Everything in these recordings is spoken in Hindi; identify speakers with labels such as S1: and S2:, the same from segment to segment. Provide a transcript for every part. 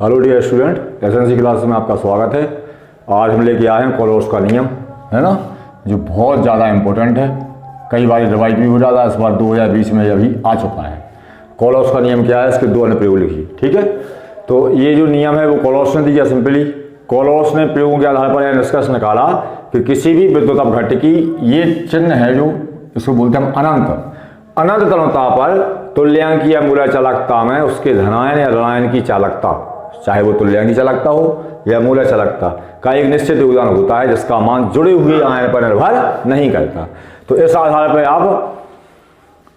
S1: Hello dear student, S N C class में आपका स्वागत है। आज हम लेके आए हैं कोलोस का नियम, है ना, जो बहुत ज़्यादा इम्पोर्टेंट है। कई बार रिवाइज भी हो जाता है, इस बार 2020 में अभी आ चुका है। कोलोस का नियम क्या है, इसके दो अनुप्रयोग लिखिए, ठीक है। तो ये जो नियम है वो कोलोस ने दिया। सिंपली कोलोस ने प्रयोगों के आधार पर यह निष्कर्ष निकाला कि किसी भी विद्युत अपघट्ट की ये चिन्ह है जो इसको बोलते हैं अनंत तरुणता पर तुल्यांक या मूलय चालकता में उसके धनायन या ऋणायन की चालकता, चाहे वो तुल्यांक की चालकता हो या मूलय चालकता का एक निश्चित योगदान होता है जिसका मान जुड़े हुए आयन पर निर्भर नहीं करता। तो इस आधार पर आप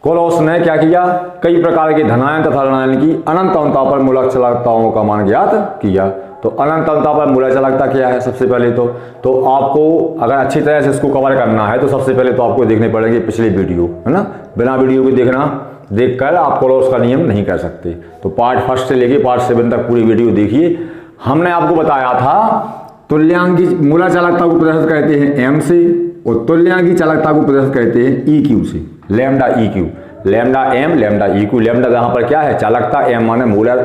S1: कोलोस ने क्या किया, कई प्रकार के धनायन तथा ऋणायन की अनंत तरुणता पर मूलक चालकताओं का मान ज्ञात किया। तो अनंत तरुणता पर मूलय चालकता क्या है, सबसे पहले तो आपको अगर अच्छी तरह से इसको कवर करना है तो सबसे पहले तो आपको देखने पड़ेगी पिछली वीडियो, है ना। बिना वीडियो के देखकर आप कोलोस का नियम नहीं कर सकते। तो पार्ट 1 से लेके पार्ट 7 तक पूरी वीडियो देखिए। हमने आपको बताया था तुल्यांक की मूलय चालकता को प्रदर्शित करते हैं एम से और तुल्यांक की चालकता को प्रदर्शित करते हैं ई क्यू से, lambda E Q, lambda M lambda E Q. Lambda जहां पर क्या है, चालकता, एम माने मूलय,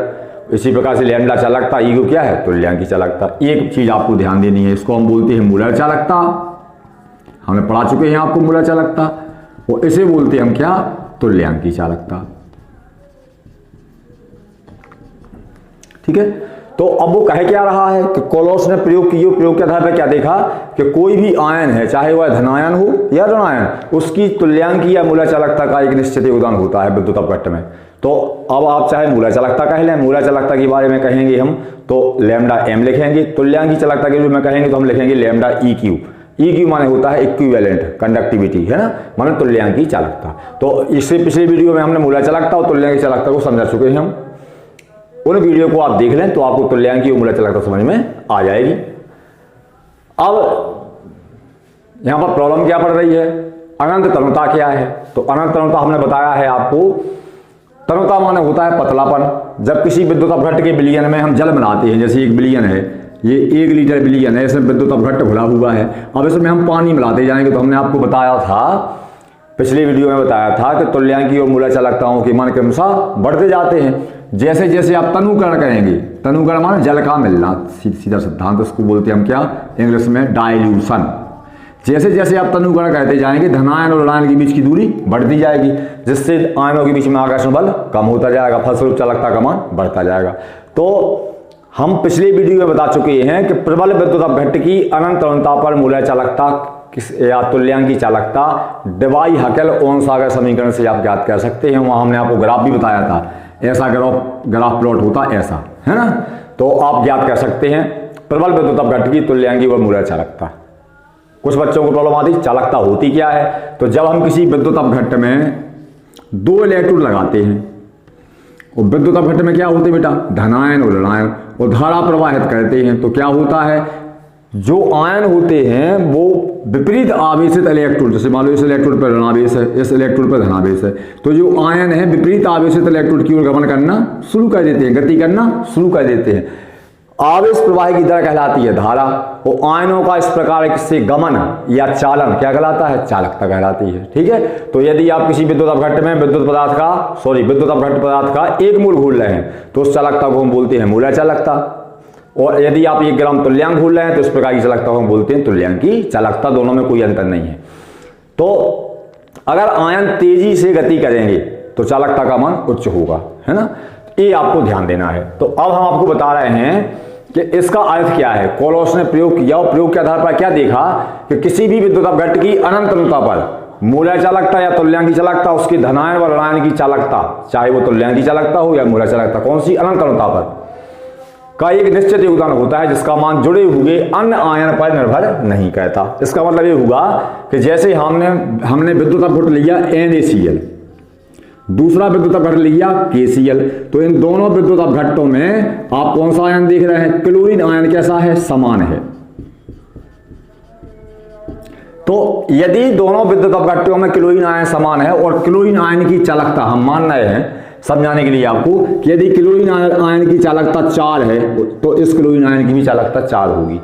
S1: इसी प्रकार से लैम्डा चालकता, ई क्यू क्या है, तुल्यांक की चालकता। एक चीज आपको ध्यान देनी है, इसको हम बोलते हैं मूलय चालकता, हमने पढ़ा चुके हैं आपको मूलय चालकता, और इसे बोलते हैं हम क्या, तुल्यांक की चालकता, ठीक है। तो अब वो कह क्या रहा है कि कोलोस ने प्रयोग के आधार पर क्या देखा कि कोई भी आयन है, चाहे वह धनायन हो या ऋणायन, उसकी तुल्यांकी या मूलय चालकता का एक निश्चित योगदान होता है विद्युत अपघट्ट में। तो अब आप चाहे मूलय चालकता कह लें, मूलय चालकता के बारे में कहेंगे हम तो लैम्डा एम लिखेंगे, तुल्यांकी चालकता के रूप में कहेंगे तो हम लिखेंगे lambda E Q. E Q माने होता है इक्विवेलेंट कंडक्टिविटी, है ना, माने तुल्यांकी चालकता। तो इससे पिछले वीडियो में हमने मूलय चालकता और तुल्यांकी चालकता को समझा चुके हैं हम। उन वीडियो को आप देख लें तो आपको तुल्यांकी और मूलय चालकता समझ में आ जाएगी। अब यहां पर प्रॉब्लम क्या पड़ रही है, अनंत तरुणता क्या है। तो अनंत तरुणता हमने बताया है आपको, तरुणता माने होता है पतलापन। जब किसी विद्युत अपघट्ट के विलयन में हम जल बनाते हैं, जैसे एक विलयन है, ये 1 लीटर विलयन है, इसमें विद्युत अपघट्ट घुला हुआ है। अब इसमें हम पानी मिलाते जाएंगे तो हमने आपको बताया था, पिछली वीडियो में बताया था कि तुल्यांकी और मूलय चालकताओं के मान क्रमशः बढ़ते जाते हैं जैसे जैसे आप तनुकरण करेंगे। तनुकरण माने जल का मिलना, सीधा सिद्धांत उसको बोलते हैं हम क्या, इंग्लिश में डाइल्यूशन। जैसे जैसे आप तनुकरण करते जाएंगे धनायन और ऋणायन के बीच की दूरी बढ़ती जाएगी, जिससे आयनों के बीच में आकर्षण बल कम होता जाएगा, फलस्वरूप चालकता का मान बढ़ता जाएगा। तो हम पिछले वीडियो में बता चुके हैं कि प्रबल विद्युत अपघट्ट की अनंत तरुणता पर मूलय चालकता या तुल्यांकी चालकता डिवाई-हकेल-ओहन-सागर समीकरण से आप ज्ञात कर सकते हैं। वहां हमने आपको ग्राफ भी बताया था, ऐसा ग्राफ प्लॉट होता ऐसा, है ना। तो आप ज्ञात कर सकते हैं प्रबल विद्युत अपघट्ट की तुल्यांकी व मूलय चालकता। कुछ बच्चों को प्रॉब्लम आती है चालकता होती क्या है। तो जब हम किसी विद्युत अपघट्ट में 2 इलेक्ट्रोड लगाते हैं और विद्युत अपघट्ट में क्या होते हैं बेटा, धनायन और ऋणायन, और धारा प्रवाहित करते हैं तो क्या होता है, जो आयन होते हैं वो विपरीत आवेशित इलेक्ट्रोड, जैसे मान लो इस इलेक्ट्रोड पर ऋणावेश है, इस इलेक्ट्रोड पर धनावेश है, तो जो आयन है विपरीत आवेशित इलेक्ट्रोड की ओर गमन करना शुरू कर देते हैं, गति करना शुरू कर देते हैं। आवेश प्रवाह की दर कहलाती है धारा, और आयनों का इस प्रकार से गमन या चालन क्या कहलाता है, चालकता कहलाती है, ठीक है। तो यदि आप किसी विद्युत अपघट्ट में विद्युत अपघट्ट पदार्थ का 1 मोल घोल रहे हैं तो उस चालकता को हम बोलते हैं मूलय चालकता, और यदि आप 1 ग्राम तुल्यांक घोल रहे हैं तो इस प्रकार की चालकता को हम बोलते हैं तुल्यांकी चालकता। दोनों में कोई अंतर नहीं है। तो अगर आयन तेजी से गति करेंगे तो चालकता का मान उच्च होगा, है ना, ये आपको ध्यान देना है। तो अब हम आपको बता रहे हैं कि इसका अर्थ क्या है। कोलोस ने प्रयोग किया और प्रयोग के आधार पर क्या देखा कि किसी भी विद्युत अपघट्ट की अनंत तरुणता पर मूलय चालकता या तुल्यांकी चालकता, उसकी धनायन व ऋणायन की चालकता, चाहे वो तुल्यांकी चालकता हो या मूलय चालकता, कौन सी, अनंत तरुणता पर का एक निश्चित योगदान होता है जिसका मान जुड़े हुए अन्य आयन पर निर्भर नहीं करता। इसका मतलब ये हुआ कि जैसे हमने विद्युत अपघट्ट लिया NaCl, दूसरा विद्युत अपघट्ट लिया KCl, तो इन दोनों विद्युत अपघट्टों में आप कौन सा आयन देख रहे हैं, क्लोरीन आयन कैसा है, समान है। तो यदि दोनों विद्युत अपघट्टों में क्लोरीन आयन समान है और क्लोरीन आयन की चालकता हम मान रहे हैं समझाने के लिए आपको कि यदि क्लोरीन आयन की चालकता 4 है तो इस क्लोरीन आयन की भी चालकता 4 होगी।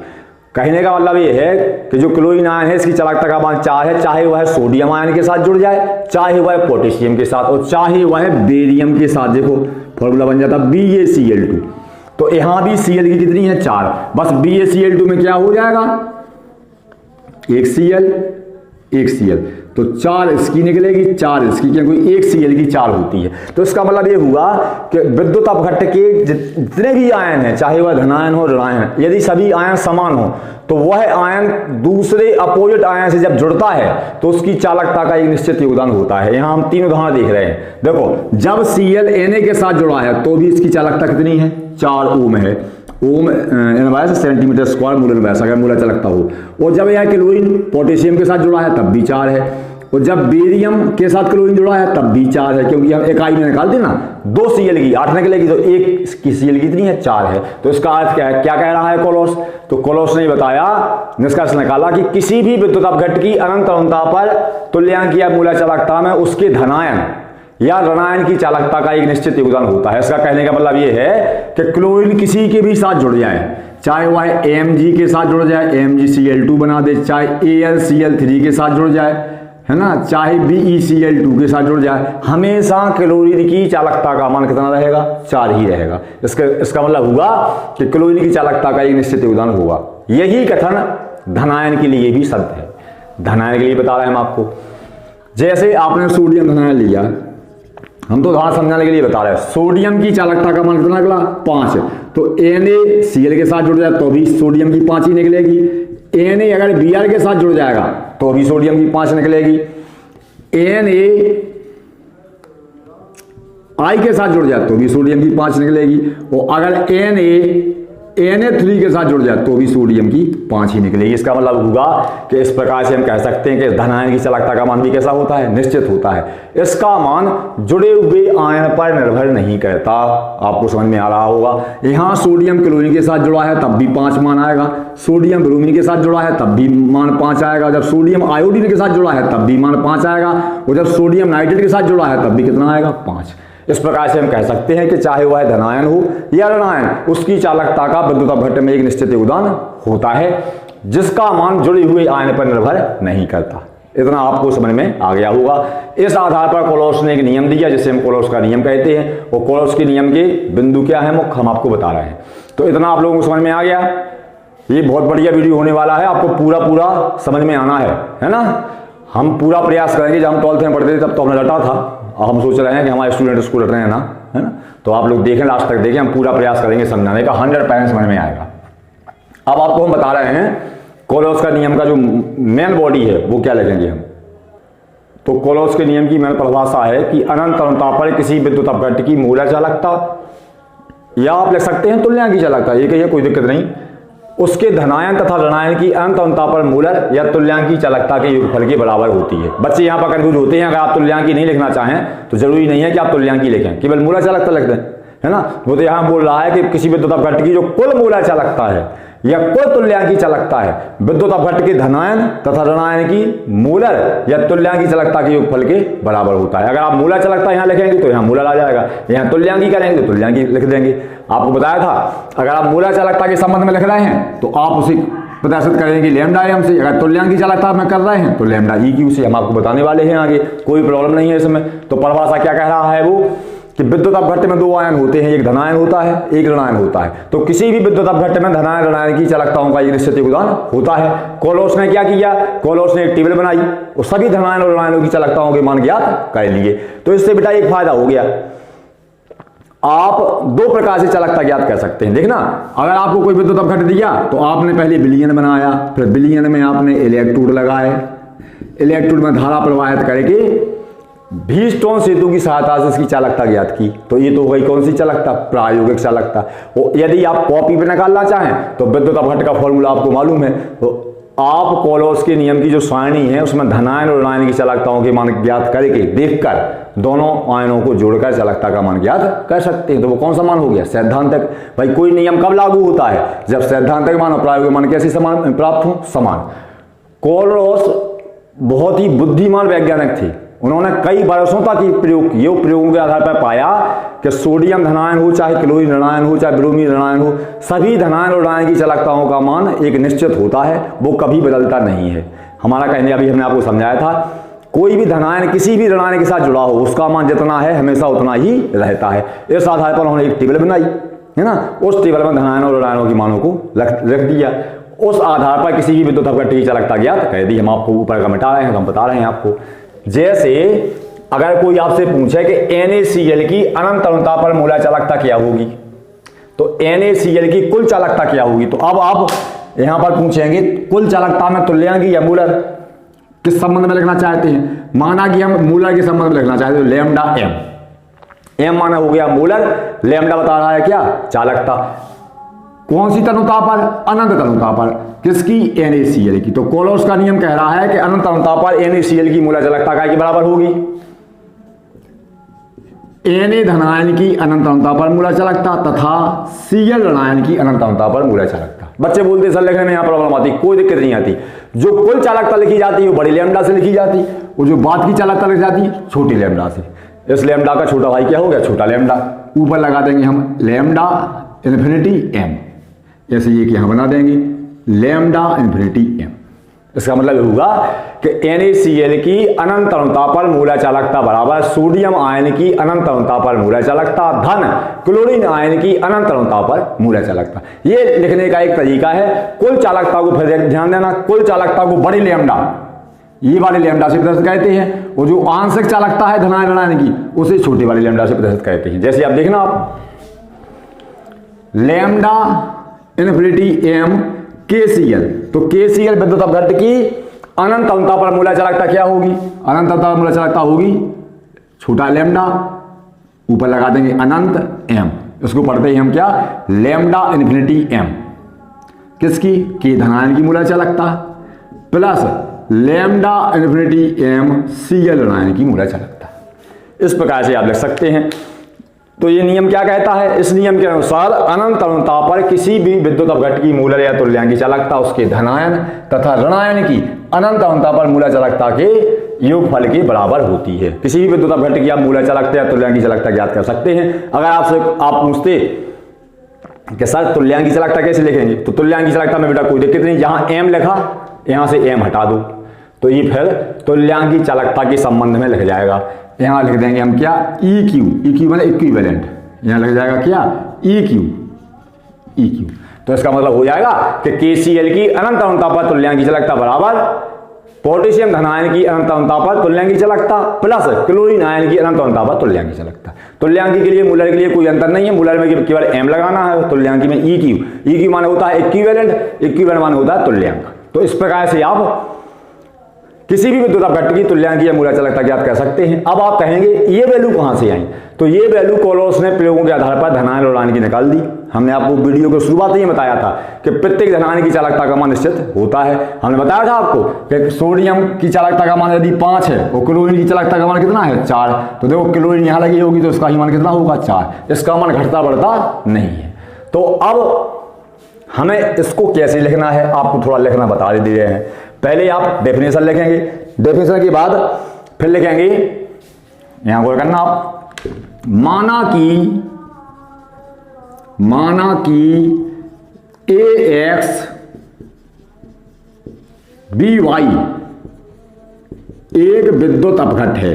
S1: कहने का मतलब ये है कि जो क्लोरीन आयन है इसकी चालकता का मान 4 है, चाहे वह सोडियम आयन के साथ जुड़ जाए, चाहे वह पोटेशियम के साथ, और चाहे वह बेरियम के साथ। देखो फॉर्मूला बन जाता BaCl2। तो यहाँ भी Cl की कितनी है 4, बस BaCl2 में क्या हो जाएगा, एक Cl एक Cl, तो 4 इसकी निकलेगी 4 इसकी, क्योंकि एक Cl की 4 होती है। तो इसका मतलब ये हुआ कि विद्युत अपघट्ट के जितने भी आयन हैं, चाहे वह धनायन हो ऋणायन, यदि सभी आयन समान हो तो वह आयन दूसरे अपोजिट आयन से जब जुड़ता है तो उसकी चालकता का एक निश्चित योगदान होता है। यहाँ हम 3 उदाहरण देख रहे हैं। देखो, जब Cl Na के साथ जुड़ा है तो भी इसकी चालकता कितनी है, 4 ओम है, ओम इनवर्स सेंटीमीटर स्क्वायर मूल इनवर्स अगर मूला चालकता हो। और जब यह क्लोरीन पोटेशियम के साथ जुड़ा है तब भी 4 है, और जब बेरियम के साथ क्लोरीन जुड़ा है तब भी 4 है, क्योंकि हम इकाई में निकालते ना, 2 Cl की 8 निकलेगी तो एक की Cl कितनी है, 4 है। तो इसका अर्थ क्या है, क्या कह रहा है कोलोस, तो कोलोस ने बताया, निष्कर्ष निकाला कि किसी भी विद्युत अपघट्ट की अनंत अनंतता पर तुल्यांक या मूला चालकता में उसके धनायन या ऋणायन की चालकता का एक निश्चित योगदान होता है। इसका कहने का मतलब ये है कि क्लोरीन किसी के भी साथ जुड़ जाए, चाहे वह Mg के साथ जुड़ जाए, MgCl2 बना दे, चाहे AlCl3 के साथ जुड़ जाए, है ना, चाहे BeCl2 के साथ जुड़ जाए, हमेशा क्लोरीन की चालकता का मान कितना रहेगा, 4 ही रहेगा। इसका मतलब हुआ कि क्लोरीन की चालकता का एक निश्चित योगदान होगा। यही कथन धनायन के लिए भी सत्य है। धनायन के लिए बता रहे हैं हम आपको, जैसे आपने सोडियम धनायन लिया, हम तो उदाहरण समझाने के लिए बता रहे हैं, सोडियम की चालकता का मान कितना निकला, 5, तो NaCl के साथ जुड़ जाए तो भी सोडियम की 5 ही निकलेगी। Na अगर Br के साथ जुड़ जाएगा तो भी सोडियम की 5 निकलेगी। Na के साथ जुड़ जाए तो भी सोडियम की 5 निकलेगी, और अगर Na3 के साथ जुड़ जाए तो भी सोडियम की 5 ही निकलेगी। इसका मतलब होगा कि इस प्रकार से हम कह सकते हैं कि धनायन की चालकता का मान भी कैसा होता है, निश्चित होता है। इसका मान जुड़े हुए आयन पर निर्भर नहीं करता। आपको समझ में आ रहा होगा, यहाँ सोडियम क्लोरीन के साथ जुड़ा है तब भी 5 मान आएगा, सोडियम ब्रोमीन के साथ जुड़ा है तब भी मान 5 आएगा, जब सोडियम आयोडीन के साथ जुड़ा है तब भी मान 5 आएगा, और जब सोडियम नाइट्रेट के साथ जुड़ा है तब भी कितना आएगा, 5। इस प्रकार से हम कह सकते हैं कि चाहे वह धनायन हो या ऋणायन, उसकी चालकता का विद्युत अपघट्ट में एक निश्चित योगदान होता है, जिसका मान जुड़े हुए आयन पर निर्भर नहीं करता। इतना आपको समझ में आ गया होगा। इस आधार पर कोलोस ने एक नियम दिया जिसे हम कोलोस का नियम कहते हैं, और कोलोस के नियम के बिंदु क्या है मुख्य, हम आपको बता रहे हैं। तो इतना आप लोगों को समझ में आ गया। ये बहुत बढ़िया वीडियो होने वाला है, आपको पूरा समझ में आना है ना। हम पूरा प्रयास करेंगे। जब हम 12th में पढ़ते थे तब तो हमने रटा था, हम सोच रहे हैं कि हमारे स्टूडेंट उसको रट रहे हैं ना, है ना। तो आप लोग देखें, लास्ट तक देखें, हम पूरा प्रयास करेंगे समझाने का, 100% समझ में आएगा। अब आपको हम बता रहे हैं कोलोस का नियम का जो मेन बॉडी है वो क्या लिखेंगे हम। तो कोलोस के नियम की मेन परिभाषा है कि अनंत अनंतता पर किसी विद्युत अपघट्ट की मूला चालकता, या आप लिख सकते हैं तुल्यांक की चालकता, ये कहिए कोई दिक्कत नहीं, उसके धनायन तथा ऋणायन की अनंत अनंतता पर मूलर या तुल्यांक की चालकता के योगफल के बराबर होती है। बच्चे यहाँ पर कंफ्यूज होते हैं। अगर आप तुल्यांकी नहीं लिखना चाहें तो जरूरी नहीं है कि आप तुल्यांकी लिखें, केवल मूला चालकता लिख दें, है ना। वो तो यहाँ बोल रहा है कि किसी विद्युत अपघट्ट की जो कुल मूला चालकता है या कुल तुल्यांकी चालकता है, विद्युत अपघट्ट के धनायन तथा ऋणायन की मूलर या तुल्यांकी चालकता के योगफल के बराबर होता है। अगर आप मूला चालकता यहाँ लिखेंगे तो यहाँ मूलर आ जाएगा, यहाँ तुल्यांकी करेंगे तो तुल्यांकी लिख देंगे। आपको बताया था, अगर आप मूला चालकता के संबंध में लिख रहे हैं तो आप उसे प्रदर्शित करेंगे लैम्डा एम से, अगर तुल्यांकी चालकता में कर रहे हैं तो लैम्डा ई क्यू से। हम आपको बताने वाले हैं आगे, कोई प्रॉब्लम नहीं है इसमें। तो परिभाषा क्या कह रहा है वो कि विद्युत अपघट्ट में 2 आयन होते हैं, एक धनायन होता है, एक ऋणायन होता है। तो किसी भी विद्युत अपघट्ट में धनायन ऋणायन की चालकताओं का एक निश्चित योगदान होता है। कोलोस ने क्या किया, कोलोस ने एक टेबल बनाई और सभी धनायन और ऋणायनों की चालकताओं के मान ज्ञात कर लिए। तो इससे बेटा एक फायदा हो गया, आप 2 प्रकार से चालकता ज्ञात कर सकते हैं। देखना, अगर आपको कोई विद्युत अपघट्ट दिया तो आपने पहले विलयन बनाया, फिर विलयन में आपने इलेक्ट्रोड लगाए, इलेक्ट्रोड में धारा प्रवाहित करके व्हीटस्टोन सेतु की सहायता से इसकी चालकता ज्ञात की। तो ये तो हो गई कौन सी चालकता, प्रायोगिक चालकता। और यदि आप कॉपी पे निकालना चाहें तो विद्युत अपघट्ट का फॉर्मूला आपको मालूम है, तो आप कोलोस के नियम की जो सारणी है उसमें धनायन और ऋणायन की चालकताओं के मान ज्ञात करके देखकर दोनों आयनों को जोड़कर चालकता का मान ज्ञात कर सकते हैं। तो वो कौन सा मान हो गया, सैद्धांतिक। भाई कोई नियम कब लागू होता है, जब सैद्धांतिक मान और प्रायोगिक मान कैसे समान प्राप्त हो, समान। कोलोस बहुत ही बुद्धिमान वैज्ञानिक थे, उन्होंने कई वर्षों तक ये प्रयोग किए। प्रयोगों के आधार पर पाया कि सोडियम धनायन हो, चाहे क्लोरीन ऋणायन हो, चाहे ब्रोमीन ऋणायन हो, सभी धनायन और ऋणायन की चालकताओं का मान एक निश्चित होता है, वो कभी बदलता नहीं है। हमारा कहने, अभी हमने आपको समझाया था, कोई भी धनायन किसी भी ऋणायन के साथ जुड़ा हो उसका मान जितना है हमेशा उतना ही रहता है। इस आधार पर उन्होंने एक टेबल बनाई, है ना, उस टेबल में धनायन और ऋणायनों की मानों को रख दिया। उस आधार पर किसी भी विद्युत अपघट्ट की चालकता ज्ञात कर दी। हम आपको ऊपर का मिटा रहे हैं, हम बता रहे हैं आपको। जैसे अगर कोई आपसे पूछे कि NaCl की अनंत अणुता पर मूलर चालकता क्या होगी, तो NaCl की कुल चालकता क्या होगी, तो अब आप यहां पर पूछेंगे कुल चालकता में तुल्यांकी या मूलर किस संबंध में लिखना चाहते हैं। माना कि हम मूलर के संबंध में लिखना चाहते हैं, लैम्डा m माना हो गया मूलर, लैम्डा बता रहा है क्या, चालकता। कौन सी तनुता पर, अनंत तनुता पर, किसकी, NaCl की। तो कोलोस का नियम कह रहा है कि अनंत तनुता पर NaCl की मूलर चालकता काय के बराबर होगी, Na धनायन की अनंत अणुता पर मूलर चालकता तथा Cl ऋणायन की अनंत अणुता पर मूलर चालकता। बच्चे बोलते सर लिखने में यहाँ प्रॉब्लम आती, कोई दिक्कत नहीं आती। जो कुल चालकता लिखी जाती है वो बड़ी लैम्डा से लिखी जाती, और जो बाद की चालकता लिखी जाती है छोटी लैम्डा से। इस लैम्डा का छोटा भाई क्या हो गया, छोटा लैम्डा। ऊपर लगा देंगे हम लैम्डा इन्फिनिटी m, ऐसे ये कि यहां बना देंगे लैम्डा इन्फिनिटी m। इसका मतलब होगा कि NaCl की अनंत अणुता पर मूलर चालकता बराबर सोडियम आयन की अनंत अणुता पर मूलर चालकता धन क्लोरीन आयन की अनंत अणुता पर मूलर चालकता। ये लिखने का एक तरीका है। कुल चालकता को फिर ध्यान देना, कुल चालकता को बड़ी लैम्डा, ये वाले लैम्डा से प्रदर्शित कहते हैं, और जो आंशिक चालकता है धनायन ऋणायन की उसे छोटी वाली लैम्डा से प्रदर्शित कहते हैं। जैसे आप देखना, आप लैम्डा इन्फिनिटी m KCl, तो KCl विद्युत अपघट्ट की अनंत अणुता पर मूलर चालकता क्या होगी, अनंत अणुता पर मूलर चालकता होगी छोटा लैम्डा, ऊपर लगा देंगे अनंत m। इसको पढ़ते ही हम क्या, लैम्डा इन्फिनिटी m किसकी, के धनायन की मूलर चालकता plus lambda infinity m Cl ऋणायन की मूलर चालकता। इस प्रकार से आप लिख सकते हैं। तो ये नियम क्या कहता है, इस नियम के अनुसार अनंत अणुता पर किसी भी विद्युत अपघट्ट की मूलर या तुल्यांकी चालकता उसके धनायन तथा ऋणायन की अनंत अणुता पर मूलर चालकता के योगफल के बराबर होती है। किसी भी विद्युत अपघट्ट की आप मूलर चालकता या तुल्यांकी चालकता ज्ञात कर सकते हैं। अगर आपसे आप पूछते कि सर तुल्यांकी चालकता कैसे लिखेंगे, तो तुल्यांकी चालकता में बेटा कोई दिक्कत नहीं, जहां m लिखा यहां से m हटा दो, तो ये फिर तुल्यांकी चालकता के संबंध में लिख जाएगा। यहां लिख देंगे हम क्या, EQ, EQ मतलब इक्विवेलेंट, यहां लिख जाएगा क्या, EQ। तो इसका मतलब हो जाएगा कि KCl की अनंत अणुता पर तुल्यांकी चालकता बराबर पोटेशियम धनायन की अनंत अणुता पर तुल्यांकी चालकता प्लस क्लोरीन आयन की अनंत अणुता पर तुल्यांकी चालकता। तुल्यांकी के लिए मूलर के लिए कोई अंतर नहीं है, मूलर में केवल m लगाना है, तुल्यांकी में EQ माने होता है इक्विवेलेंट माने होता है तुल्यांक। तो इस प्रकार से आप किसी भी विद्युत अपघट्ट की तुल्यांकी या मूलर चालकता ज्ञात कर सकते हैं। अब आप कहेंगे ये वैल्यू कहां से आई, तो ये वैल्यू कोलोस ने प्रयोगों के आधार पर धनायन और ऋणायन की निकाल दी। हमने आपको वीडियो के शुरुआत में बताया था कि प्रत्येक धनायन की चालकता का मान निश्चित होता है। हमने बताया था आपको कि सोडियम की चालकता का मान यदि 5 है और क्लोरीन की चालकता का मान कितना है 4, तो देखो क्लोरीन यहां लगी होगी तो इसका ही मान कितना होगा 4, इसका मान घटता बढ़ता नहीं है। तो अब हमें इसको कैसे लिखना है आपको थोड़ा लिखना बता दे रहे हैं। पहले आप डेफिनेशन लिखेंगे, डेफिनेशन के बाद फिर लिखेंगे, यहां गौर करना आप, माना कि AX BY एक विद्युत अपघट्ट है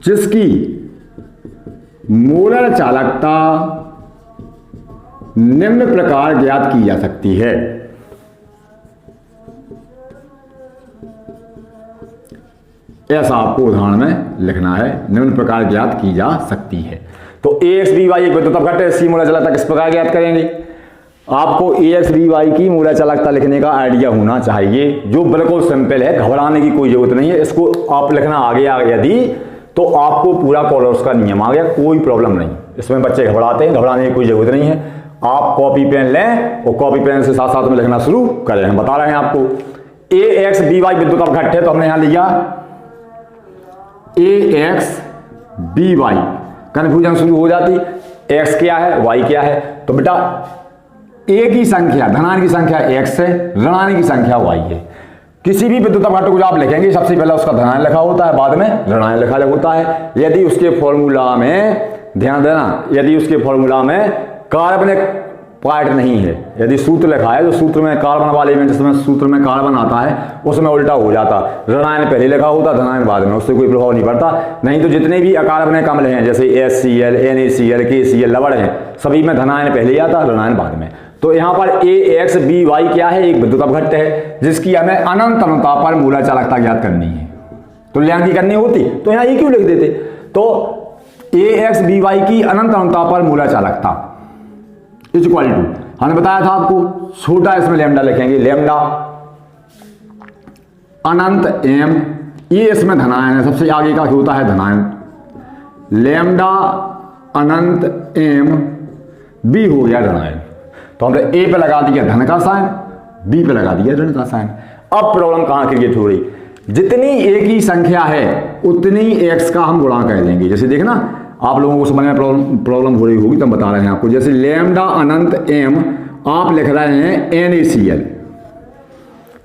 S1: जिसकी मूलर चालकता निम्न प्रकार ज्ञात की जा सकती है। ऐसा आपको उदाहरण में लिखना है, निम्न प्रकार ज्ञात की जा सकती है। तो AX BY एक विद्युत अपघट्ट है, इसकी मूलर चालकता किस प्रकार ज्ञात करेंगे। आपको AX BY की मूलर चालकता लिखने का आइडिया होना चाहिए, जो बिल्कुल सिंपल है, घबराने की कोई जरूरत नहीं है। इसको आप लिखना आ गया यदि, तो आपको पूरा कोलोस का नियम आ गया, कोई प्रॉब्लम नहीं। इसमें बच्चे घबराते हैं, घबराने की कोई जरूरत नहीं है। आप कॉपी पेन लें और कॉपी पेन से साथ साथ में लिखना शुरू करें। हम बता रहे हैं आपको AX BY विद्युत अपघट्ट है, तो हमने यहां लिया AX BY, कंफ्यूजन शुरू हो जाती, X क्या है Y क्या है। तो बेटा A की संख्या धनायन की संख्या X है, ऋणायन की संख्या Y है। किसी भी विद्युत अपघट्ट को आप लिखेंगे सबसे पहले उसका धनायन लिखा होता है, बाद में ऋणायन लिखा होता है। यदि उसके फॉर्मूला में ध्यान देना, यदि उसके फॉर्मूला में कार्बनिक पार्ट नहीं है। यदि सूत्र लिखा है तो सूत्र में कार्बन वाले एलिमेंट जिसमें सूत्र में कार्बन आता है उसमें उल्टा हो जाता, ऋणायन पहले लिखा होता धनायन बाद में, उससे कोई प्रभाव नहीं पड़ता। नहीं तो जितने भी अकार्बनिक अम्ल हैं जैसे HCl, NaCl, KCl लवण है सभी में धनायन पहले आता ऋणायन बाद में। तो यहाँ पर AXBY क्या है, एक विद्युत अपघट्ट है जिसकी हमें अनंत अनुताप पर मूलक चालकता ज्ञात करनी है, तुल्यांकी करनी होती तो यहाँ ये क्यों लिख देते। तो AXBY की अनंत अनुताप पर मूलक चालकता इक्वल टू, हमने बताया था आपको छोटा इसमें लैम्डा लिखेंगे, लैम्डा अनंत M, ये इसमें धनायन है, सबसे आगे का होता है धनायन, लैम्डा अनंत M, B हो गया धनायन। तो हमने A पे लगा दिया धन का साइन, B पे लगा दिया ऋण का साइन। अब प्रॉब्लम कहां क्रिएट हो रही, जितनी A की संख्या है उतनी X का हम गुणा कर देंगे। जैसे देखना आप लोगों को समझ में प्रॉब्लम हो रही होगी तो हम बता रहे हैं आपको। जैसे लैम्डा अनंत M आप लिख रहे हैं NaCl,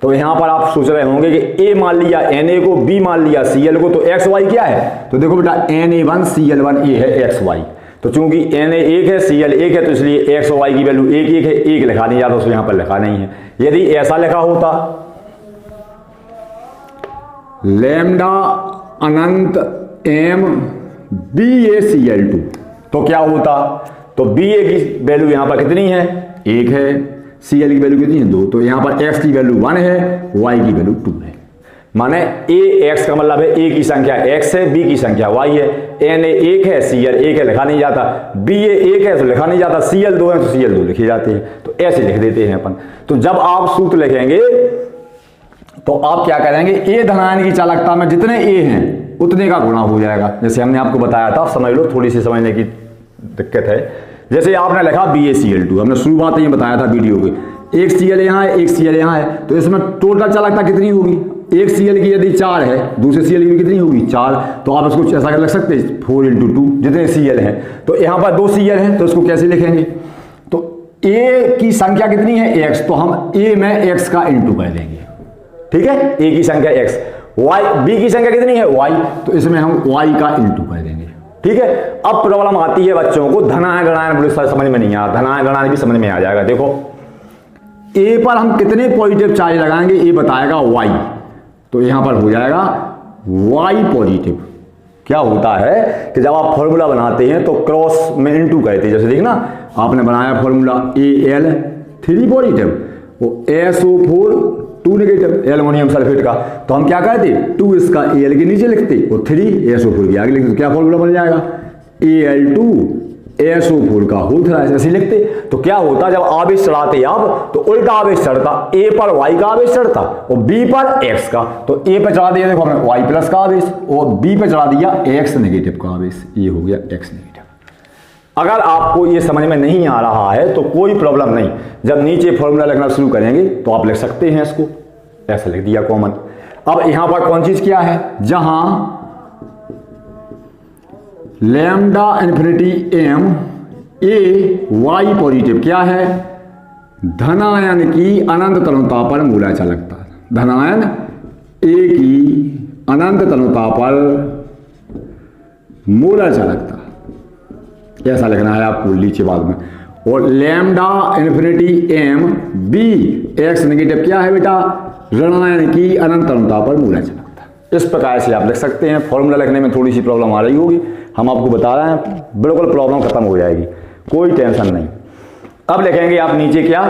S1: तो यहां पर आप सोच रहे होंगे कि A मान लिया Na को, B मान लिया Cl को, तो XY क्या है। तो देखो बेटा Na1 Cl1 ये है XY, तो चूंकि Na एक है Cl एक है तो इसलिए XY की वैल्यू एक एक है, एक लिखा नहीं जाता उसको यहां पर लिखा नहीं है। यदि ऐसा लिखा होता लैम्डा अनंत M BaCl2 तो क्या होता, तो Ba की वैल्यू यहां पर कितनी है, एक है, Cl की वैल्यू कितनी है, 2, तो यहां पर X की वैल्यू 1 है, Y की वैल्यू 2 है। माने AX का मतलब है A की संख्या X है, B की संख्या Y है, Na एक है, Cl एक है लिखा नहीं जाता, Ba एक है तो लिखा नहीं जाता, Cl 2 है तो Cl 2 लिखे जाते हैं, तो ऐसे लिख देते हैं अपन। तो जब आप सूत्र लिखेंगे तो आप क्या करेंगे, A धनायन की चालकता में जितने A हैं उतने का गुणा हो जाएगा। जैसे हमने आपको बताया था, समझ लो, थोड़ी सी समझने की दिक्कत है। जैसे आपने लिखा BaCl2, हमने शुरुआत में बताया था वीडियो के, एक Cl यहाँ है, एक Cl यहाँ है, तो इसमें टोटल चालकता कितनी होगी, एक Cl की यदि 4 है, दूसरे Cl की कितनी होगी 4, तो आप इसको ऐसा कर लग सकते हैं 4 × 2 जितने Cl हैं। तो यहाँ पर 2 Cl हैं तो इसको कैसे लिखेंगे, तो A की संख्या कितनी है X, तो हम A में X का इंटू कर देंगे, ठीक है, A की संख्या X, Y, B की संख्या कितनी है Y, तो इसमें हम Y का इंटू कर देंगे, ठीक है। अब प्रॉब्लम आती है बच्चों को धनायन ऋणायन, बड़े समझ में नहीं आता, धनायन ऋणायन भी समझ में आ जाएगा। देखो A पर हम कितने पॉजिटिव चार्ज लगाएंगे, A बताएगा Y, तो यहां पर हो जाएगा Y पॉजिटिव। क्या होता है कि जब आप फॉर्मूला बनाते हैं तो क्रॉस में इंटू करते हैं, जैसे देखना आपने बनाया फॉर्मूला Al3 पॉजिटिव, वो SO4 2 नेगेटिव एल्युमिनियम सल्फेट का, तो हम क्या करते 2 इसका Al के नीचे लिखते और 3 SO4 के आगे लिखते, तो क्या फॉर्मूला बन जाएगा Al2 SO4 का होल थ्राइस, ऐसे लिखते। तो क्या होता जब आवेश चढ़ाते आप तो उल्टा आवेश चढ़ता, A पर Y का आवेश चढ़ता और B पर X का, तो A पे चढ़ा दिया देखो हमने Y प्लस का आवेश और B पे चढ़ा दिया X नेगेटिव का आवेश, ये हो गया X नेगेटिव। अगर आपको ये समझ में नहीं आ रहा है तो कोई प्रॉब्लम नहीं, जब नीचे फॉर्मूला लिखना शुरू करेंगे तो आप लिख सकते हैं इसको, ऐसा लिख दिया कॉमन। अब यहां पर कौन चीज क्या है, जहां lambda infinity M A Y positive क्या है, धनायन की अनंत तनुता पर मूलक चालकता, धनायन A की अनंत तनुता पर मूलक चालकता, ऐसा लिखना है आपको नीचे बाद में। और lambda infinity M B X negative क्या है बेटा, ऋणायन की अनंत तनुता पर मूलक चालकता। इस प्रकार से आप लिख सकते हैं। फॉर्मूला लिखने में थोड़ी सी प्रॉब्लम आ रही होगी, हम आपको बता रहे हैं, बिल्कुल प्रॉब्लम खत्म हो जाएगी, कोई टेंशन नहीं। अब लिखेंगे आप नीचे क्या,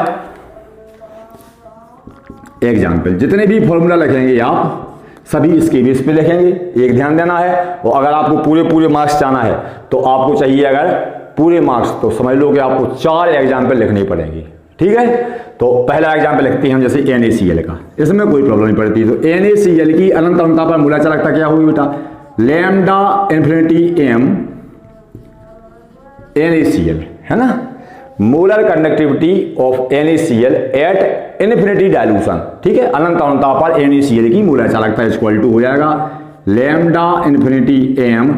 S1: एग्जाम्पल, जितने भी फॉर्मूला लिखेंगे आप सभी इसके बेस पे लिखेंगे। एक ध्यान देना है, और अगर आपको पूरे मार्क्स चाहना है तो आपको चाहिए अगर पूरे मार्क्स, तो समझ लो कि आपको 4 एग्जाम्पल लिखने पड़ेंगे, ठीक है। तो पहला एग्जाम्पल लिखते हैं हम, जैसे NaCl का, इसमें कोई प्रॉब्लम नहीं पड़ती। तो NaCl की अनंत तनुता पर मूलक चालकता क्या होगी बेटा, लैम्डा इन्फिनिटी M NaCl, है ना, molar conductivity of NaCl at infinity dilution, ठीक है, अनंत तनुता पर NaCl की मूलक चालकता इक्वल टू हो जाएगा लैम्डा इन्फिनिटी M,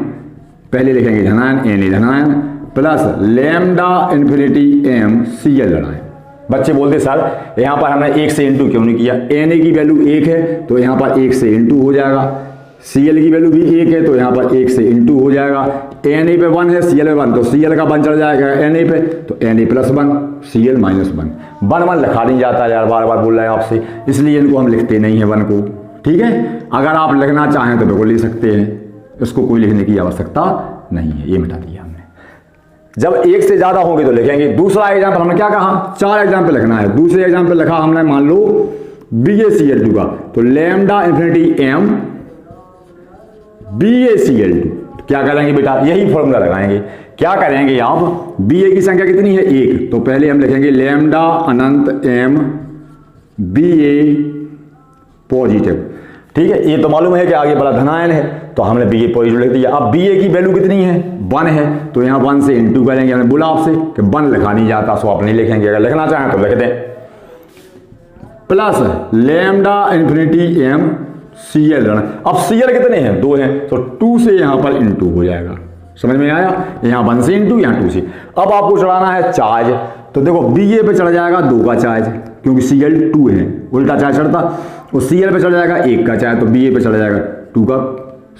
S1: पहले लिखेंगे धनायन Na धनायन plus lambda infinity M Cl ऋणायन। बच्चे बोलते सर यहाँ पर हमने 1 से इंटू क्यों नहीं किया, Na की वैल्यू 1 है तो यहाँ पर 1 से इंटू हो जाएगा, Cl की वैल्यू भी 1 है तो यहाँ पर 1 से इंटू हो जाएगा, Na पे 1 है, Cl पे 1, तो Cl का 1 चढ़ जाएगा Na पे, तो Na +1 Cl माइनस 1 लिखा नहीं जाता यार, बार बार बोल रहे हैं आपसे, इसलिए इनको हम लिखते नहीं हैं 1 को। ठीक है, अगर आप लिखना चाहें तो बिल्कुल लिख सकते हैं, इसको कोई लिखने की आवश्यकता नहीं है, ये मिटा दिया हमने। जब एक से ज़्यादा होंगे तो लिखेंगे। दूसरा एग्जाम्पल हमने क्या कहा, 4 एग्जाम्पल लिखना है। दूसरे एग्जाम्पल लिखा हमने, मान लो BaCl2 का, तो लैम्डा इन्फिनिटी m BaCl2, क्या करेंगे बेटा, यही फॉर्मूला लगाएंगे। क्या करेंगे आप, Ba की संख्या कितनी है 1, तो पहले हम लिखेंगे लैम्डा अनंत m Ba पॉजिटिव। ठीक है, ये तो मालूम है कि आगे बड़ा धनायन है, तो हमने Ba पॉजिटिव लिख दिया। अब Ba की वैल्यू कितनी है, 1 है, तो यहाँ 1 से इंटू करेंगे। हमने बोला आपसे कि 1 लिखा नहीं जाता, सो आप नहीं लिखेंगे, अगर लिखना चाहें तो लिख दें। Plus lambda infinity m Cl, अब Cl कितने हैं, 2 हैं, तो 2 से यहाँ पर इंटू हो जाएगा। समझ में आया, यहाँ 1 से इंटू, यहाँ 2 से। अब आपको चढ़ाना है चार्ज, तो देखो Ba पे चढ़ जाएगा 2 का चार्ज, क्योंकि Cl 2 है, उल्टा चार्ज चढ़ता, और Cl पे चढ़ जाएगा 1 का चार्ज, तो Ba पे चढ़ जाएगा 2 का,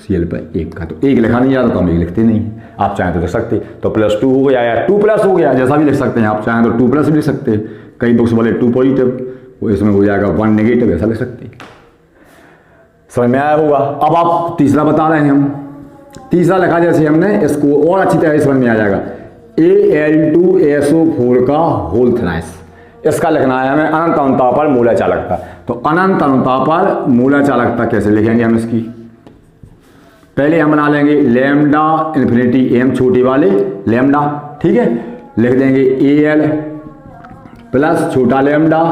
S1: Cl पे 1 का। तो 1 लिखा नहीं जाता तो हम 1 लिखते नहीं, आप चाहें तो लिख सकते, तो +2 हो गया या 2 प्लस हो गया, जैसा भी लिख सकते हैं। आप चाहें तो 2 प्लस भी लिख सकते हैं, कई बुक्स बोले 2 पॉजिटिव, वो इसमें हो जाएगा 1 नेगेटिव, ऐसा लिख सकते हैं। समझ में आया होगा। अब आप तीसरा बता रहे हैं, हम तीसरा लिखा जैसे हमने, इसको और अच्छी तरह समझ में आ जाएगा, Al2SO4 का होल थ्राइस। इसका लिखना है हमें अनंत अनुता पर मूलक चालकता। तो अनंत अनुता पर मूलक चालकता कैसे लिखेंगे हम इसकी, पहले हम बना लेंगे लैम्डा इन्फिनिटी m, छोटे वाले लैम्डा, ठीक है, लिख देंगे Al प्लस छोटा लैम्डा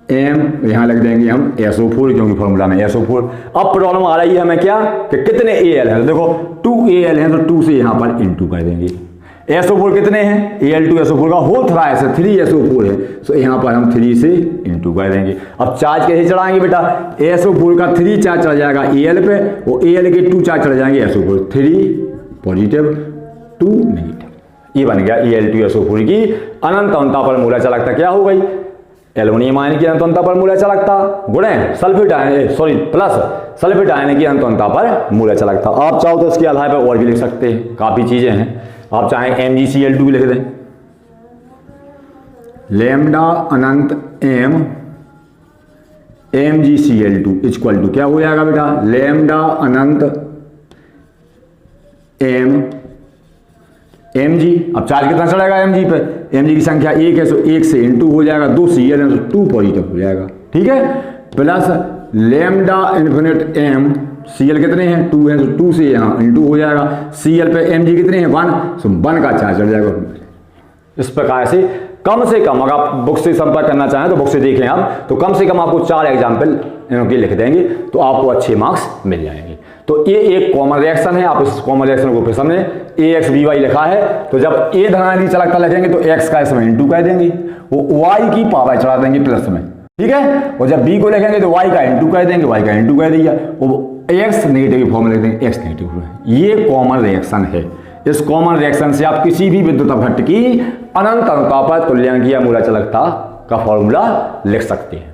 S1: m, यहाँ लिख देंगे हम SO4, क्योंकि फॉर्मूला में SO4। अब प्रॉब्लम आ रही है हमें क्या, कि कितने Al है, तो देखो 2 Al है, तो 2 से यहाँ पर इंटू कर देंगे। SO4 कितने हैं, Al2SO4 का होल थ्राइस है, 3SO4 है, तो यहाँ पर हम 3 से इंटू कर देंगे। अब चार्ज कैसे चढ़ाएंगे बेटा, SO4 का 3 चार्ज चढ़ जाएगा Al पे, वो Al के 2 चार्ज चढ़ जाएंगे SO4, 3 पॉजिटिव 2 नेगेटिव। ये बन गया Al2SO4 की अनंत अनुता पर मूलक चालकता। क्या हो गई, एल्युमिनियम आयन की अनंत अनुता पर मूलक चालकता गुणे sulphate ion, sorry plus sulphate ion की अनंत अनुता पर मूलक चालकता। आप चाहो तो इसके आधार पर और भी लिख सकते हैं, काफी चीजें हैं। आप चाहें MgCl2 लिख दें, लैम्डा अनंत m MgCl2 इक्वल टू क्या हो जाएगा बेटा, लैम्डा अनंत m Mg। अब चार्ज कितना चढ़ेगा Mg पे, Mg की संख्या 1 है, तो 1 से इंटू हो जाएगा, 2 Cl है तो 2 पॉजिटिव हो जाएगा। ठीक है, plus lambda infinite m, Cl कितने हैं 2 है, तो 2 से यहाँ इंटू हो जाएगा, Cl पे Mg कितने हैं 1, तो 1 का चार्ज चढ़ जाएगा। इस प्रकार से कम अगर आप बुक से संपर्क करना चाहें तो बुक से देख लें आप, तो कम से कम आपको 4 एग्जाम्पल इनके लिख देंगे, तो आपको अच्छे मार्क्स मिल जाएंगे। तो ये एक कॉमन रिएक्शन है, आप इस कॉमन रिएक्शन को फिर समझे, AXBY लिखा है, तो जब A धनायन चालकता लिखेंगे तो X का इसमें इंटू कर देंगे, वो Y की पावर चढ़ा देंगे प्लस में, ठीक है, और जब B को लिखेंगे तो Y का इंटू कर देंगे, Y का इंटू कर दिया, वो X नेगेटिव फॉर्म लिख देंगे, X नेगेटिव। ये कॉमन रिएक्शन है। इस कॉमन रिएक्शन से आप किसी भी विद्युत अपघट्ट की अनंत अनुता पर तुल्यांकीय मूलक चालकता का फॉर्मूला लिख सकते हैं।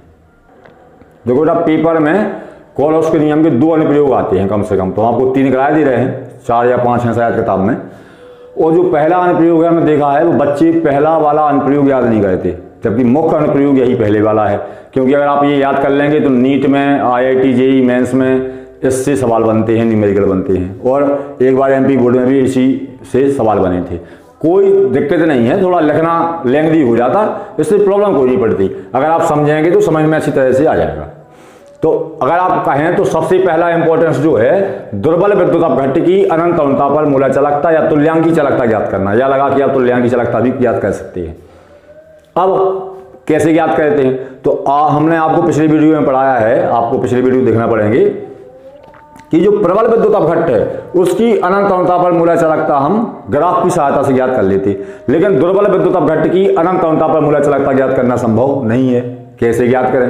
S1: देखो ना, पेपर में कोलोस के नियम के 2 अनुप्रयोग आते हैं कम से कम, तो आपको 3 कराए दे रहे हैं, 4 या 5 हैं शायद किताब में। और जो पहला अनुप्रयोग है, हमने देखा है वो बच्चे पहला वाला अनुप्रयोग याद नहीं करते, जबकि मुख्य अनुप्रयोग यही पहले वाला है। क्योंकि अगर आप ये याद कर लेंगे तो नीट में, IIT JEE मेंस में इससे सवाल बनते हैं, न्यूमेरिकल बनते हैं, और एक बार MP बोर्ड में भी इसी से सवाल बने थे। कोई दिक्कत नहीं है, थोड़ा लिखना लेंथी हो जाता, इससे प्रॉब्लम कोई नहीं पड़ती। अगर आप समझेंगे तो समझ में अच्छी तरह से आ जाएगा। तो अगर आप कहें तो सबसे पहला इंपॉर्टेंस जो है, दुर्बल विद्युत अपघट्ट की अनंत अनुता पर मूलक चालकता या तुल्यांकी चालकता ज्ञात करना, या लगा कि आप तुल्यांकी चालकता भी ज्ञात कर सकते हैं। अब कैसे ज्ञात करते हैं, तो हमने आपको पिछले वीडियो में पढ़ाया है, आपको पिछले वीडियो देखना पड़ेंगे, कि जो प्रबल विद्युत अपघट्ट है उसकी अनंत अनुता पर मूलक चालकता हम ग्राफ की सहायता से ज्ञात कर लेते, लेकिन दुर्बल विद्युत अपघट्ट की अनंत अनुता पर मूलक चालकता ज्ञात करना संभव नहीं है। कैसे ज्ञात करें,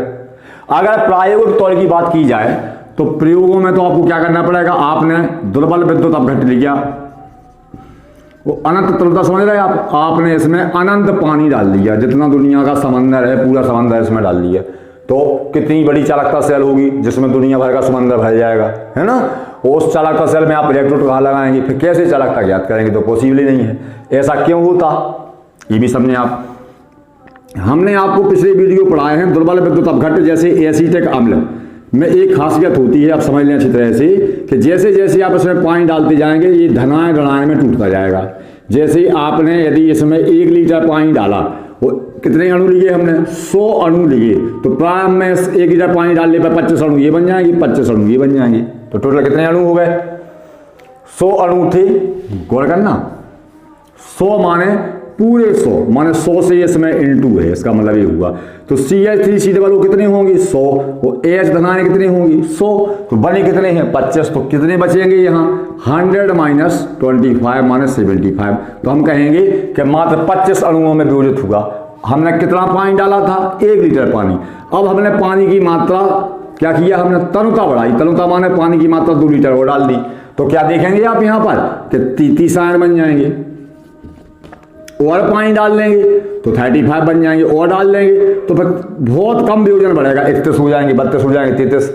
S1: अगर प्रायोगिक तौर की बात की जाए तो प्रयोगों में तो आपको क्या करना पड़ेगा, आपने दुर्बल विद्युत अपघट्ट लिया, वो अनंत तुल्यता समझ रहे हैं आपने इसमें अनंत पानी डाल दिया, जितना दुनिया का समंदर है पूरा समंदर इसमें डाल दिया, तो कितनी बड़ी चालकता सेल होगी जिसमें दुनिया भर का समंदर भर जाएगा, है ना। उस चालकता सेल में आप इलेक्ट्रोड कहाँ लगाएंगे, फिर कैसे चालकता ज्ञात करेंगे, तो पॉसिबल ही नहीं है। ऐसा क्यों होता, ये भी समझें आप। हमने आपको पिछले वीडियो पढ़ाए हैं दुर्बल विद्युत अपघट्ट जैसे एसीटिक अम्ल में एक खासियत होती है, आप समझ लें अच्छी तरह से, कि जैसे जैसे आप इसमें पानी डालते जाएंगे ये धनायन ऋणायन में टूटता जाएगा। जैसे आपने यदि इसमें 1 लीटर पानी डाला, वो कितने अणु लिए हमने 100 अणु लिए, तो प्रारंभ में 1 लीटर पानी डालने पर 25 अणु ये बन जाएंगे, 25 अणु ये बन जाएंगे, तो टोटल कितने अणु हो गए 100 अणु थे। गौर करना 100 माने पूरे 100 माने 100 से इसमें इंटू है, इसका मतलब ये हुआ। तो CH3COO कितने होंगे 100, वो H धनायन कितने होंगी 100, तो बने कितने हैं 25, तो कितने बचेंगे यहाँ 100 माइनस 25 माइनस 75, तो हम कहेंगे कि मात्र 25 अणुओं में वियोजित हुआ। हमने कितना पानी डाला था 1 लीटर पानी। अब हमने पानी की मात्रा क्या किया, हमने तनुता बढ़ाई, तनुता माने पानी की मात्रा 2 लीटर वो डाल दी, तो क्या देखेंगे आप यहाँ पर कि 30 आयन बन जाएंगे, और पानी डाल लेंगे तो 35 बन जाएंगे, और डाल लेंगे तो फिर बहुत कम वियोजन बढ़ेगा, 31 हो जाएंगे, 32 हो जाएंगे, 33।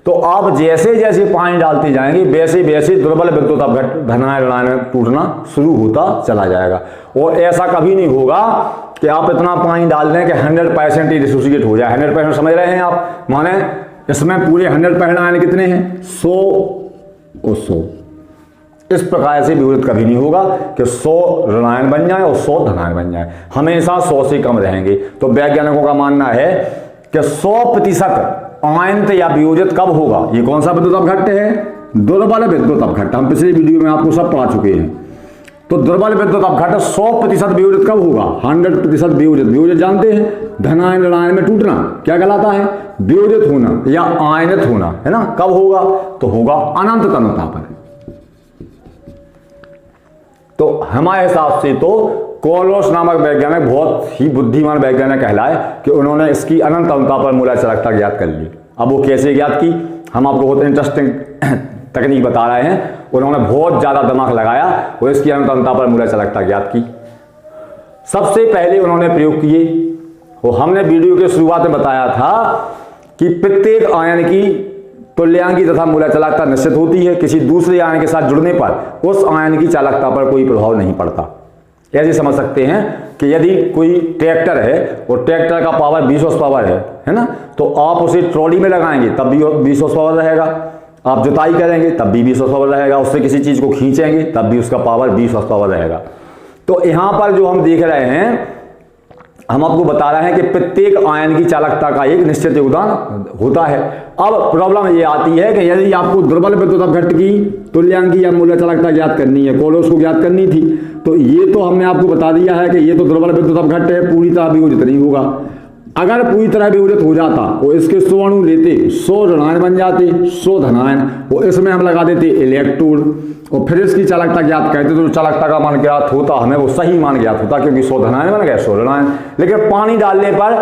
S1: तो आप जैसे जैसे पानी डालते जाएंगे वैसे वैसे दुर्बल विद्युत अपघट्ट धनायन ऋणायन में टूटना शुरू होता चला जाएगा। और ऐसा कभी नहीं होगा कि आप इतना पानी डाल दें कि 100% डिसोसिएट हो जाए। 100% समझ रहे हैं आप, माने इसमें पूरे 100% आयन कितने हैं 100 और 100। इस प्रकार से वियोजित कभी नहीं होगा कि 100 ऋणायन बन जाए और 100 धनायन बन जाए, हमेशा 100 से कम रहेंगे। तो वैज्ञानिकों का मानना है कि 100% आयनित या वियोजित कब होगा, ये कौन सा विद्युत अपघट्ट है दुर्बल विद्युत अपघट्ट। हम पिछले वीडियो में आपको सब पढ़ा चुके हैं। तो दुर्बल विद्युत अपघट्ट 100% वियोजित कब होगा 100% वियोजित। वियोजित जानते हैं धनायन ऋणायन में टूटना क्या कहलाता है वियोजित होना या आयनित होना, है ना। कब होगा तो होगा अनंत तनुता पर। तो हमारे हिसाब से तो कोलोस नामक वैज्ञानिक बहुत ही बुद्धिमान वैज्ञानिक कहलाए कि उन्होंने इसकी अनंत तनुता पर मूलज चालकता ज्ञात कर ली। अब वो कैसे ज्ञात की, हम आपको बहुत इंटरेस्टिंग तकनीक बता रहे हैं। उन्होंने बहुत ज्यादा दिमाग लगाया और इसकी अनंत तनुता पर मूलज चालकता ज्ञात की। सबसे पहले उन्होंने प्रयोग किए, वो हमने वीडियो के शुरुआत में बताया था कि प्रत्येक आयन की तुल्यांकी तथा मूलज चालकता निश्चित होती है, किसी दूसरे आयन के साथ जुड़ने पर उस आयन की चालकता पर कोई प्रभाव नहीं पड़ता। ऐसे समझ सकते हैं कि यदि कोई ट्रैक्टर है और ट्रैक्टर का पावर 20 हॉर्स पावर है ना, तो आप उसे ट्रॉली में लगाएंगे तब भी 20 हॉर्स पावर रहेगा, आप जुताई करेंगे तब भी 20 हॉर्स पावर रहेगा, उससे किसी चीज को खींचेंगे तब भी उसका पावर 20 हॉर्स पावर रहेगा। तो यहां पर जो हम देख रहे हैं, हम आपको बता रहे हैं कि प्रत्येक आयन की चालकता का एक निश्चित योगदान होता है। अब प्रॉब्लम ये आती है कि यदि आपको दुर्बल विद्युत अपघट्ट की तुल्यांकी या मूलज चालकता ज्ञात करनी है, कोलोस को ज्ञात करनी थी, तो ये तो हमने आपको बता दिया है कि ये तो दुर्बल विद्युत अपघट्ट है, पूरी तरह वियोजित नहीं होगा। अगर पूरी तरह वियोजित हो जाता वो इसके 100 अणु लेते, 100 ऋणायन बन जाते, 100 धनायन, और इसमें हम लगा देते इलेक्ट्रोड और फिर इसकी चालकता ज्ञात करते, तो चालकता का मान ज्ञात होता, हमें वो सही मान ज्ञात होता, क्योंकि 100 धनायन बन गए 100 ऋणायन। लेकिन पानी डालने पर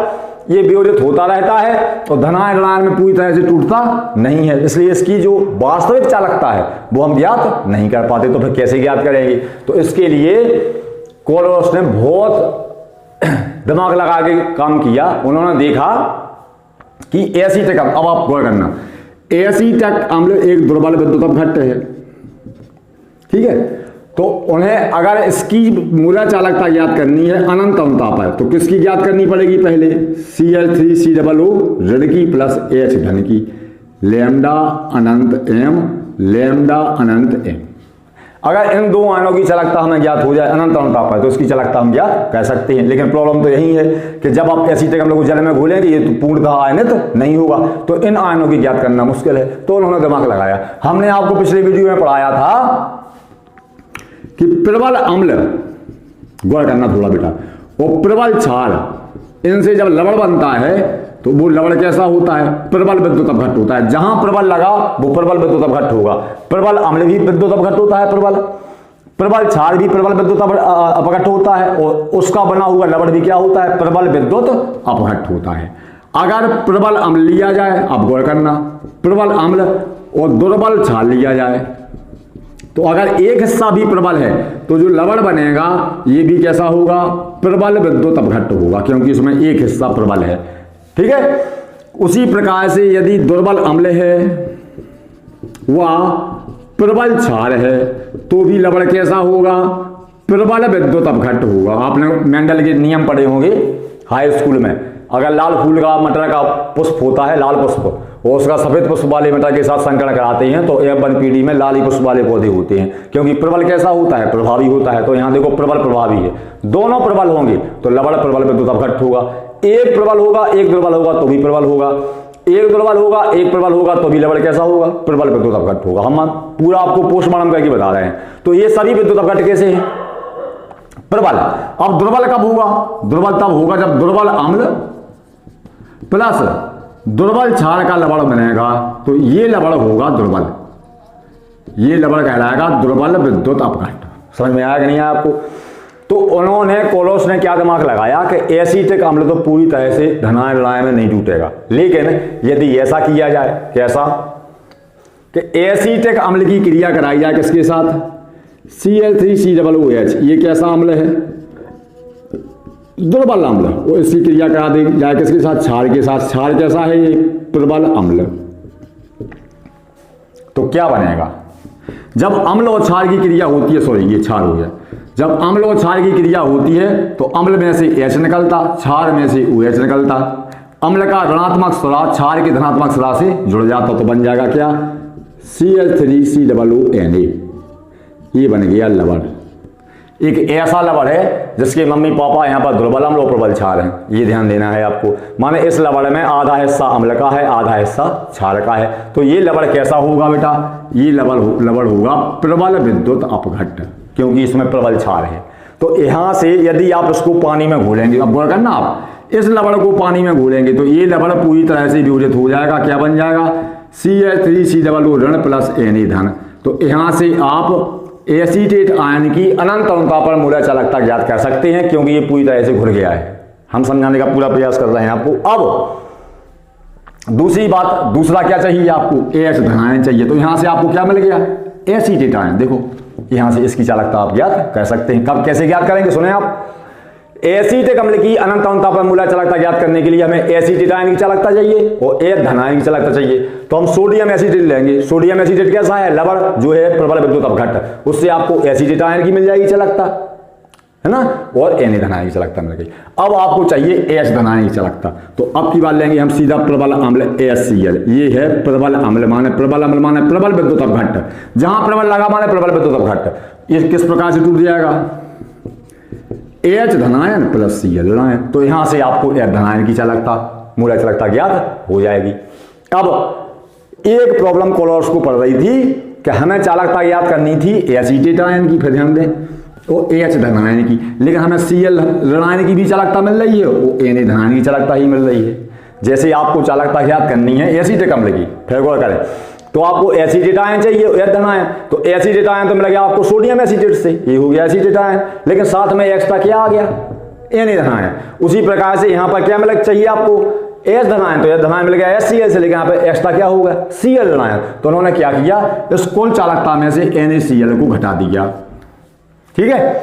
S1: ये वियोजित होता रहता है और धनायन ऋणायन में पूरी तरह से टूटता नहीं है, इसलिए इसकी जो वास्तविक चालकता है वो हम ज्ञात नहीं कर पाते। तो फिर कैसे ज्ञात करेंगे, तो इसके लिए कोलोस ने बहुत दिमाग लगा के काम किया। उन्होंने देखा कि एसीटिक अम्ल, अब आप गौर करना, एसीटिक अम्ल एक दुर्बल विद्युत अपघट्ट है, ठीक है। तो उन्हें अगर इसकी मूलज चालकता ज्ञात करनी है अनंत तनुता पर, तो किसकी ज्ञात करनी पड़ेगी पहले Cl3COO ऋण की प्लस H धन की, लैम्डा अनंत m लैम्डा अनंत m। अगर इन दो आयनों की चालकता हमें ज्ञात हो जाए अनंत तनुता पर, तो इसकी चालकता हम ज्ञात कर सकते हैं। लेकिन प्रॉब्लम तो यही है कि जब आप एसीटिक अम्ल को जल में घोलेंगे ये तो पूर्णतः आयनित नहीं होगा, तो इन आयनों की ज्ञात करना मुश्किल है। तो उन्होंने दिमाग लगाया। हमने आपको पिछले वीडियो में पढ़ाया था कि प्रबल अम्ल, गौर करना थोड़ा बेटा, और प्रबल क्षार, इनसे जब लवण बनता है तो वो लवण कैसा होता है प्रबल विद्युत अपघट्ट होता है। जहां प्रबल लगा वो प्रबल विद्युत अपघट्ट होगा। प्रबल अम्ल भी विद्युत अपघट्ट होता है, प्रबल क्षार भी प्रबल विद्युत अपघट्ट होता है, और उसका बना हुआ लवण भी क्या होता है प्रबल विद्युत अपघट्ट होता है। अगर प्रबल अम्ल लिया जाए, आप गौर करना, प्रबल अम्ल और दुर्बल क्षार लिया जाए, तो अगर एक हिस्सा भी प्रबल है तो जो लवण बनेगा ये भी कैसा होगा प्रबल विद्युत अपघट्ट होगा, क्योंकि इसमें एक हिस्सा प्रबल है, ठीक है। उसी प्रकार से यदि दुर्बल अम्ल है वह प्रबल क्षार है तो भी लवण कैसा होगा प्रबल विद्युत अपघट्ट होगा। आपने मेंडल के नियम पढ़े होंगे, हाई स्कूल में अगर लाल फूल का मटर का पुष्प होता है, लाल पुष्प, और उसका सफेद पुष्प वाले मटर के साथ संकरण कराते हैं तो F1 पीढ़ी में लाल ही पुष्प वाले पौधे होते हैं, क्योंकि प्रबल कैसा होता है, प्रभावी होता है। तो यहाँ देखो प्रबल प्रभावी है, दोनों प्रबल होंगे तो लवण प्रबल विद्युत अपघट्ट होगा। एक प्रबल होगा एक दुर्बल होगा तो भी प्रबल होगा, एक दुर्बल होगा एक प्रबल होगा तो भी लवण कैसा होगा, प्रबल विद्युत अपघट्ट होगा। हम पूरा आपको पोस्टमार्टम करके बता रहे हैं। तो ये सभी विद्युत अपघट्ट कैसे हैं, प्रबल। अब दुर्बल कब होगा, दुर्बल तब होगा जब दुर्बल अम्ल प्लस दुर्बल क्षार का लवण बनेगा, तो ये लवण होगा दुर्बल, ये लवण कहलाएगा दुर्बल विद्युत अपघट्ट। समझ में आया कि नहीं आया आपको? तो उन्होंने कोलोस ने क्या दिमाग लगाया कि एसीटिक अम्ल तो पूरी तरह से धनायन ऋणायन में नहीं टूटेगा, लेकिन यदि ऐसा किया जाए, कैसा कि एसीटिक अम्ल की क्रिया कराई जाए किसके साथ, Cl3COOH, ये कैसा अम्ल है, दुर्बल अम्ल, और इसकी क्रिया करा दी जाए किसके साथ, क्षार के साथ। क्षार कैसा है, ये प्रबल अम्ल। तो क्या बनेगा, जब अम्ल और क्षार की क्रिया होती है, सॉरी ये क्षार हो गया, जब अम्ल और क्षार की क्रिया होती है तो अम्ल में से H निकलता, क्षार में से OH निकलता, अम्ल का ऋणात्मक सिरा क्षार के धनात्मक सिरा से जुड़ जाता, तो बन जाएगा क्या, Cl3COONA, ये बन गया लवण। एक ऐसा लवण है जिसके मम्मी पापा यहाँ पर दुर्बल अम्ल और प्रबल क्षार हैं, ये ध्यान देना है आपको। माने इस लवण में आधा हिस्सा अम्ल का है, आधा हिस्सा क्षार का है। तो ये लवण कैसा होगा बेटा, ये लवण होगा प्रबल विद्युत अपघट्ट, क्योंकि इसमें प्रबल क्षार है। तो यहाँ से यदि आप इसको पानी में घोलेंगे, अब गौर करना, आप इस लवण को पानी में घोलेंगे तो ये लवण पूरी तरह से वियोजित हो जाएगा। क्या बन जाएगा, Cl3COO ऋण प्लस Na धन। तो यहाँ से आप एसीटेट आयन की अनंत अनुता पर मूल्य चालकता ज्ञात कर सकते हैं, क्योंकि ये पूरी तरह से घुल गया है। हम समझाने का पूरा प्रयास कर रहे हैं आपको। अब दूसरी बात, दूसरा क्या चाहिए आपको, H धनायन चाहिए। तो यहां से आपको क्या मिल गया, एसीटेट आयन। देखो यहां से इसकी चालकता आप ज्ञात कर सकते हैं। कब कैसे ज्ञात करेंगे, सुने आप, एसीटिक अम्ल की अनंत अनुता पर मूल्य चालकता ज्ञात करने के लिए हमें एसीटेट आयन की चालकता चाहिए और H धनायन की चालकता चाहिए। तो हम सोडियम एसीटेट लेंगे। सोडियम एसीटेट कैसा है, लवण जो है प्रबल विद्युत अपघट्ट, उससे आपको एसीटेट आयन की मिल जाएगी चालकता, है ना, और Na धनायन की चालकता मिल गई। अब आपको चाहिए H धनायन की चालकता। तो अब की बात लेंगे हम सीधा प्रबल अम्ल HCl। ये है प्रबल अम्ल, माने प्रबल अम्ल माने प्रबल विद्युत अपघट्ट। जहां प्रबल लगा माने प्रबल विद्युत अपघट्ट। ये किस प्रकार से टूट जाएगा, H धनायन प्लस Cl ऋणायन। तो यहां से आपको H धनायन की चालकता, मूल्य चालकता ज्ञात हो जाएगी। अब एक प्रॉब्लम कोलोस को पड़ रही थी कि हमें चालकता ज्ञात करनी थी एसीटेट आयन की, फिर ध्यान दें, वो H धनायन की, लेकिन हमें Cl ऋणायन की भी चालकता मिल रही है, वो Na धनायन की चालकता ही मिल रही है। जैसे आपको चालकता ज्ञात करनी है एसीटिक अम्ल की, फिर गौर करें, तो आपको एसीटेट आयन चाहिए, H धनायन। तो एसीटेट आयन तो मिल गया आपको सोडियम एसीटेट से, ये हो गया एसीटेट आयन, लेकिन साथ में एक्स्ट्रा क्या आ गया, Na धनायन। उसी प्रकार से यहाँ पर क्या मिल चाहिए आपको, H धनायन। तो H धनायन मिल गया HCl से, लेकिन यहाँ पे एक्स्ट्रा क्या होगा, Cl ऋणायन। तो उन्होंने क्या किया, इस कुल चालकता में से NaCl को घटा दिया। ठीक है,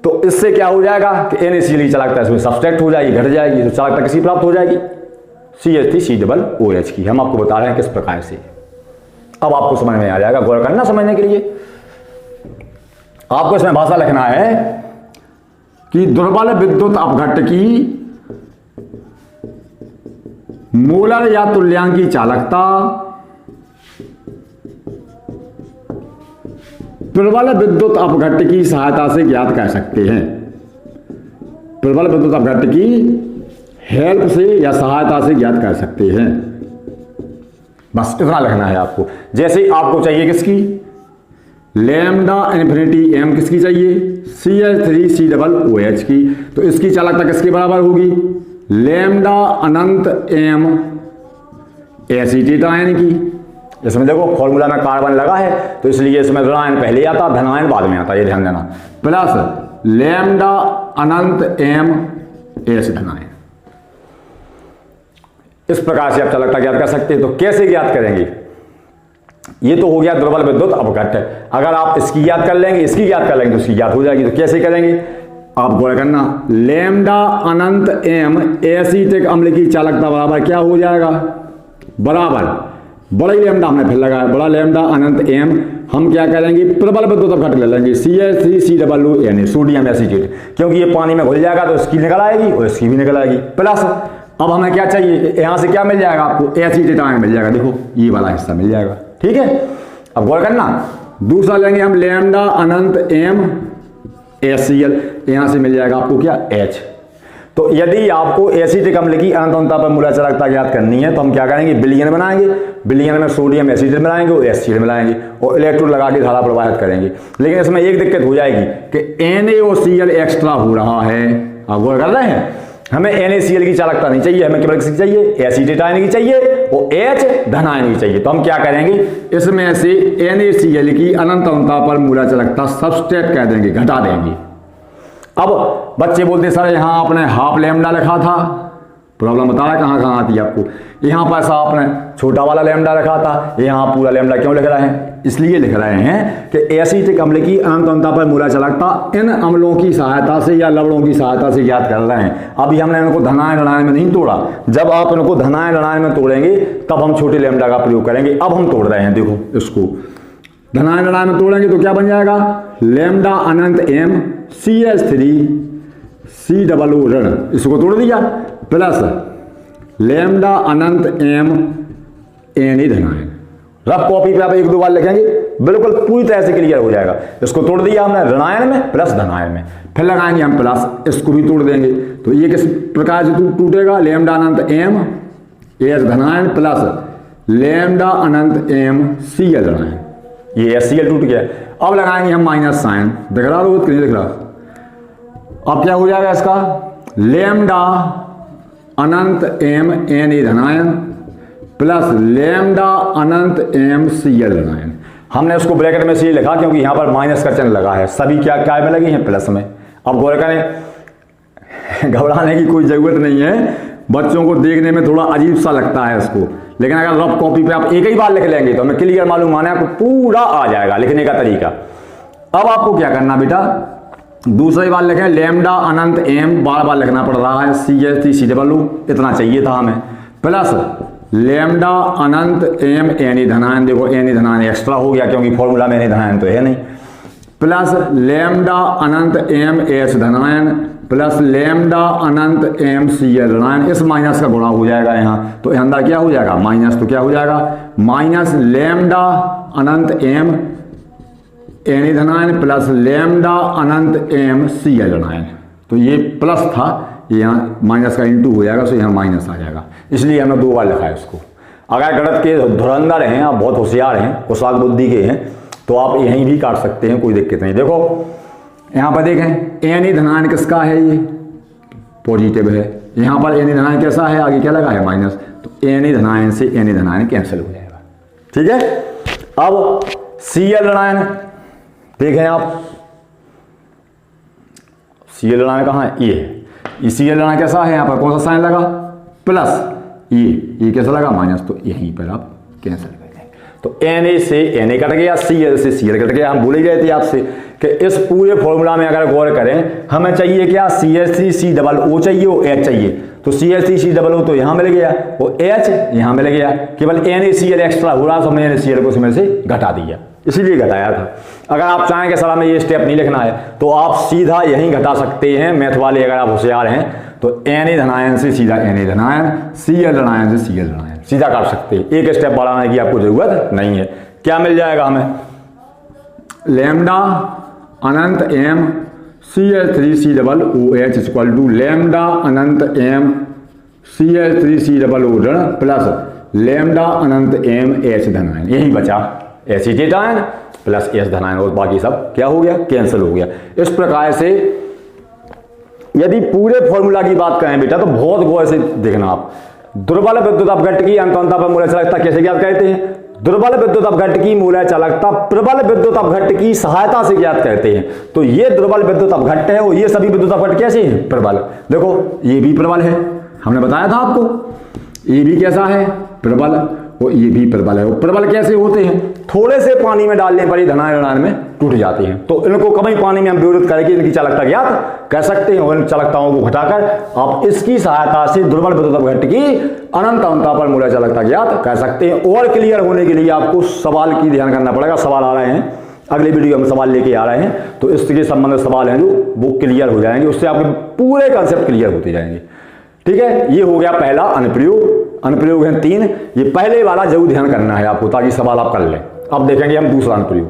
S1: तो इससे क्या हो जाएगा कि NaCl की चालकता इसमें सब्सट्रैक्ट हो जाएगी, घट जाएगी। तो चालकता किसी प्राप्त हो जाएगी, CH3COOH की। हम आपको बता रहे हैं किस प्रकार से। अब आपको समझ में आ जाएगा, गौर करना समझने के लिए। आपको इसमें भाषा लिखना है कि दुर्बल विद्युत अपघट्ट की मोलर या तुल्यांकी चालकता प्रबल विद्युत अपघट्ट की सहायता से ज्ञात कर सकते हैं। प्रबल विद्युत अपघट्ट की हेल्प से या सहायता से ज्ञात कर सकते हैं। बस इतना लिखना है आपको। जैसे आपको चाहिए किसकी, लैम्डा इन्फिनिटी m किसकी चाहिए, Cl3COOH की। तो इसकी चालकता किसके बराबर होगी, लैम्डा अनंत m एसीटेट आयन की। इसमें देखो फॉर्मूला में कार्बन लगा है, तो इसलिए इसमें ऋणायन पहले आता, धनायन बाद में आता, ये ध्यान देना। प्लस लैम्डा अनंत m एस धनायन। इस प्रकार से आप चालकता ज्ञात कर सकते हैं। तो कैसे ज्ञात करेंगे, ये तो हो गया दुर्बल विद्युत अपघट्ट। अगर आप इसकी याद कर लेंगे, इसकी याद कर लेंगे, तो इसकी याद हो जाएगी। तो कैसे करेंगे, आप गौर करना, लैम्डा अनंत m एसीटिक अम्ल की चालकता बराबर क्या हो जाएगा, बराबर बड़ा ही लैम्डा हमने फिर लगाया, बड़ा लैम्डा अनंत एम, हम क्या करेंगे प्रबल विद्युत अपघट्य ले लेंगे CH3COO सोडियम एसीटेट, क्योंकि ये पानी में घुल जाएगा तो इसकी निकल आएगी और इसकी भी निकल आएगी। प्लस अब हमें क्या चाहिए, यहाँ से क्या मिल जाएगा आपको, एसीटेट आयन मिल जाएगा, देखो ये वाला हिस्सा मिल जाएगा। ठीक है, अब गौर करना, दूसरा लेंगे हम लैम्डा अनंत एम HCl, यहाँ से मिल जाएगा आपको क्या H। तो यदि आपको एसिटिक अम्ल की अनंत अनंतता पर मूल्य चालकता ज्ञात करनी है तो हम क्या करेंगे, विलयन बनाएंगे, विलयन में सोडियम एसिटेट मिलाएंगे और HCl मिलाएंगे और इलेक्ट्रोड लगा के धारा प्रवाहित करेंगे। लेकिन इसमें एक दिक्कत हो जाएगी कि NaOCl एक्स्ट्रा हो रहा है। आप गौर कर रहे हैं, हमें NaCl की चालकता नहीं चाहिए, हमें केवल किसकी चाहिए, एसिटेट आयन की चाहिए और H धन आयन की चाहिए। तो हम क्या करेंगे, इसमें से NaCl की अनंत अनंतता पर मूल्य चालकता सबस्ट्रैक्ट कर देंगे, घटा देंगे। अब बच्चे बोलते सर यहाँ आपने हाफ लैम्डा लिखा था, प्रॉब्लम बता रहा है कहाँ कहाँ आती है आपको, यहाँ पर ऐसा आपने छोटा वाला लैम्डा लिखा था, यहाँ पूरा लैम्डा क्यों लिख रहे हैं, इसलिए लिख रहे हैं कि एसिटिक अम्ल की अनंत अनंतता पर मूल्य चालकता इन अम्लों की सहायता से या लवणों की सहायता से ज्ञात कर रहे हैं। अभी हमने इनको धनायन ऋणायन में नहीं तोड़ा, जब आप इनको धनायन ऋणायन में तोड़ेंगे तब हम छोटे लैम्डा का प्रयोग करेंगे। अब हम तोड़ रहे हैं, देखो इसको धनायन ऋणायन में तोड़ेंगे तो क्या बन जाएगा, लैम्डा अनंत एम CH3COO ऋण, इसको तोड़ दिया, प्लस लैम्डा अनंत एम Na धनायन। रफ कॉपी पे आप एक दो बार लिखेंगे, बिल्कुल पूरी तरह से क्लियर हो जाएगा। इसको तोड़ दिया हमने ऋणायन में प्लस धनायन में, फिर लगाएंगे हम प्लस, इसको भी तोड़ देंगे तो ये किस प्रकार से टूटेगा, लैम्डा अनंत एम H धनायन प्लस लैम्डा अनंत एम Cl ऋणायन, ये HCl टूट गया। अब लगाएंगे हम माइनस साइन, दिख रहा रोहित नहीं दिख रहा। अब क्या हो जाएगा इसका, लैम्डा अनंत एम Na धनायन प्लस लैम्डा अनंत एम Cl ऋणायन। हमने उसको ब्रैकेट में से लिखा क्योंकि यहाँ पर माइनस का चिन्ह लगा है, सभी क्या में लगी हैं, प्लस में। अब गौर करें, घबराने की कोई जरूरत नहीं है, बच्चों को देखने में थोड़ा अजीब सा लगता है इसको, लेकिन अगर रफ कॉपी पे आप एक ही बार लिख लेंगे तो हमें क्लियर मालूम आना है, आपको पूरा आ जाएगा लिखने का तरीका। अब आपको क्या करना बेटा, दूसरी बार लिखें लैम्डा अनंत एम, बार बार लिखना पड़ रहा है, CH3COO इतना चाहिए था हमें, प्लस लैम्डा अनंत एम Na धनायन, देखो Na धनायन एक्स्ट्रा हो गया क्योंकि फॉर्मूला में Na धनायन तो है नहीं, प्लस लैम्डा अनंत एम H धनायन प्लस लैम्डा अनंत एम Cl ऋणायन। इस माइनस का गुणा हो जाएगा यहाँ, तो अंदर क्या हो जाएगा माइनस, तो क्या हो जाएगा माइनस लैम्डा अनंत एम Na धनायन प्लस लैम्डा अनंत एम Cl ऋणायन। तो ये प्लस था, ये यहाँ माइनस का इंटू हो जाएगा, तो यहाँ माइनस आ जाएगा, इसलिए हमने दो बार लिखा है इसको। अगर गणित के धुरंधर हैं, आप बहुत होशियार हैं, कुशाग्र बुद्धि के हैं, तो आप यहीं भी काट सकते हैं, कोई दिक्कत नहीं। देखो यहाँ पर देखें Na धनायन किसका है, ये पॉजिटिव है, यहाँ पर Na धनायन कैसा है, आगे क्या लगा है माइनस, तो Na धनायन से Na धनायन कैंसिल हो जाएगा। ठीक है, अब Cl ऋणायन देखें आप, Cl ऋणायन कहाँ है, ये Cl ऋणायन कैसा है, यहाँ पर कौन सा साइन लगा, प्लस, ये कैसा लगा माइनस, तो यहीं पर आप कैंसिल कर देंगे। तो Na से Na कट गया, Cl से Cl कट गया। हम भूल ही गए थे आपसे कि इस पूरे फॉर्मूला में अगर गौर करें, हमें चाहिए क्या, CH3COO चाहिए और H चाहिए, तो CH3COO तो यहाँ मिल गया और H यहाँ मिल गया, केवल NaCl एक्स्ट्रा हो रहा, तो हमने NaCl को इसमें से घटा दिया, इसीलिए घटाया था। अगर आप चाहें कि सर हमें ये स्टेप नहीं लिखना है तो आप सीधा यहीं घटा सकते हैं, मैथ वाले अगर आप होशियार हैं तो Na धनायन से सीधा Na धनायन, Cl ऋणायन से Cl ऋणायन, सीधा काट सकते हैं, एक स्टेप बढ़ाने की आपको जरूरत नहीं है। क्या मिल जाएगा हमें, लैम्डा अनंत M CH3COOH equal to lambda अनंत एम CH3COO ऋण प्लस लैम्डा अनंत एम H धनायन, यही बचा एसिटेट आयन प्लस H धनायन, और बाकी सब क्या हो गया, कैंसिल हो गया। इस प्रकार से यदि पूरे फॉर्मूला की बात करें बेटा तो बहुत गौर से देखना आप, दुर्बल विद्युत अपघट्य की अनंत अनंतता पर मूल्य चालकता कैसे ज्ञात करते हैं, दुर्बल विद्युत अपघट्य की मूल्य चालकता प्रबल विद्युत अपघट्य की सहायता से ज्ञात करते हैं। तो ये दुर्बल विद्युत अपघट्य है और ये सभी विद्युत अपघट्य कैसे हैं, प्रबल। देखो ये भी प्रबल है, हमने बताया था आपको, ये भी कैसा है, प्रबल, वो ये भी प्रबल है। वो प्रबल कैसे होते हैं? थोड़े से पानी में डालने पर ही धनायन ऋणायन में टूट जाते हैं। तो इनको कभी पानी में हम विरोध करके इनकी चालकता ज्ञात कर सकते हैं और इन चालकताओं को घटाकर आप इसकी सहायता से दुर्बल विद्युत अपघट्ट की अनंत अवंता पर मूल्य चालकता ज्ञात कर सकते हैं। और क्लियर होने के लिए आपको सवाल की ध्यान करना पड़ेगा। सवाल आ रहे हैं, अगले वीडियो में सवाल लेके आ रहे हैं, तो इसके संबंधित सवाल हैं जो वो क्लियर हो जाएंगे, उससे आपके पूरे कॉन्सेप्ट क्लियर होते जाएंगे। ठीक है, ये हो गया पहला अनुप्रयोग। अनुप्रयोग है 3। ये पहले वाला जरूर ध्यान करना है आपको ताकि सवाल आप कर लें। अब देखेंगे हम दूसरा अनुप्रयोग।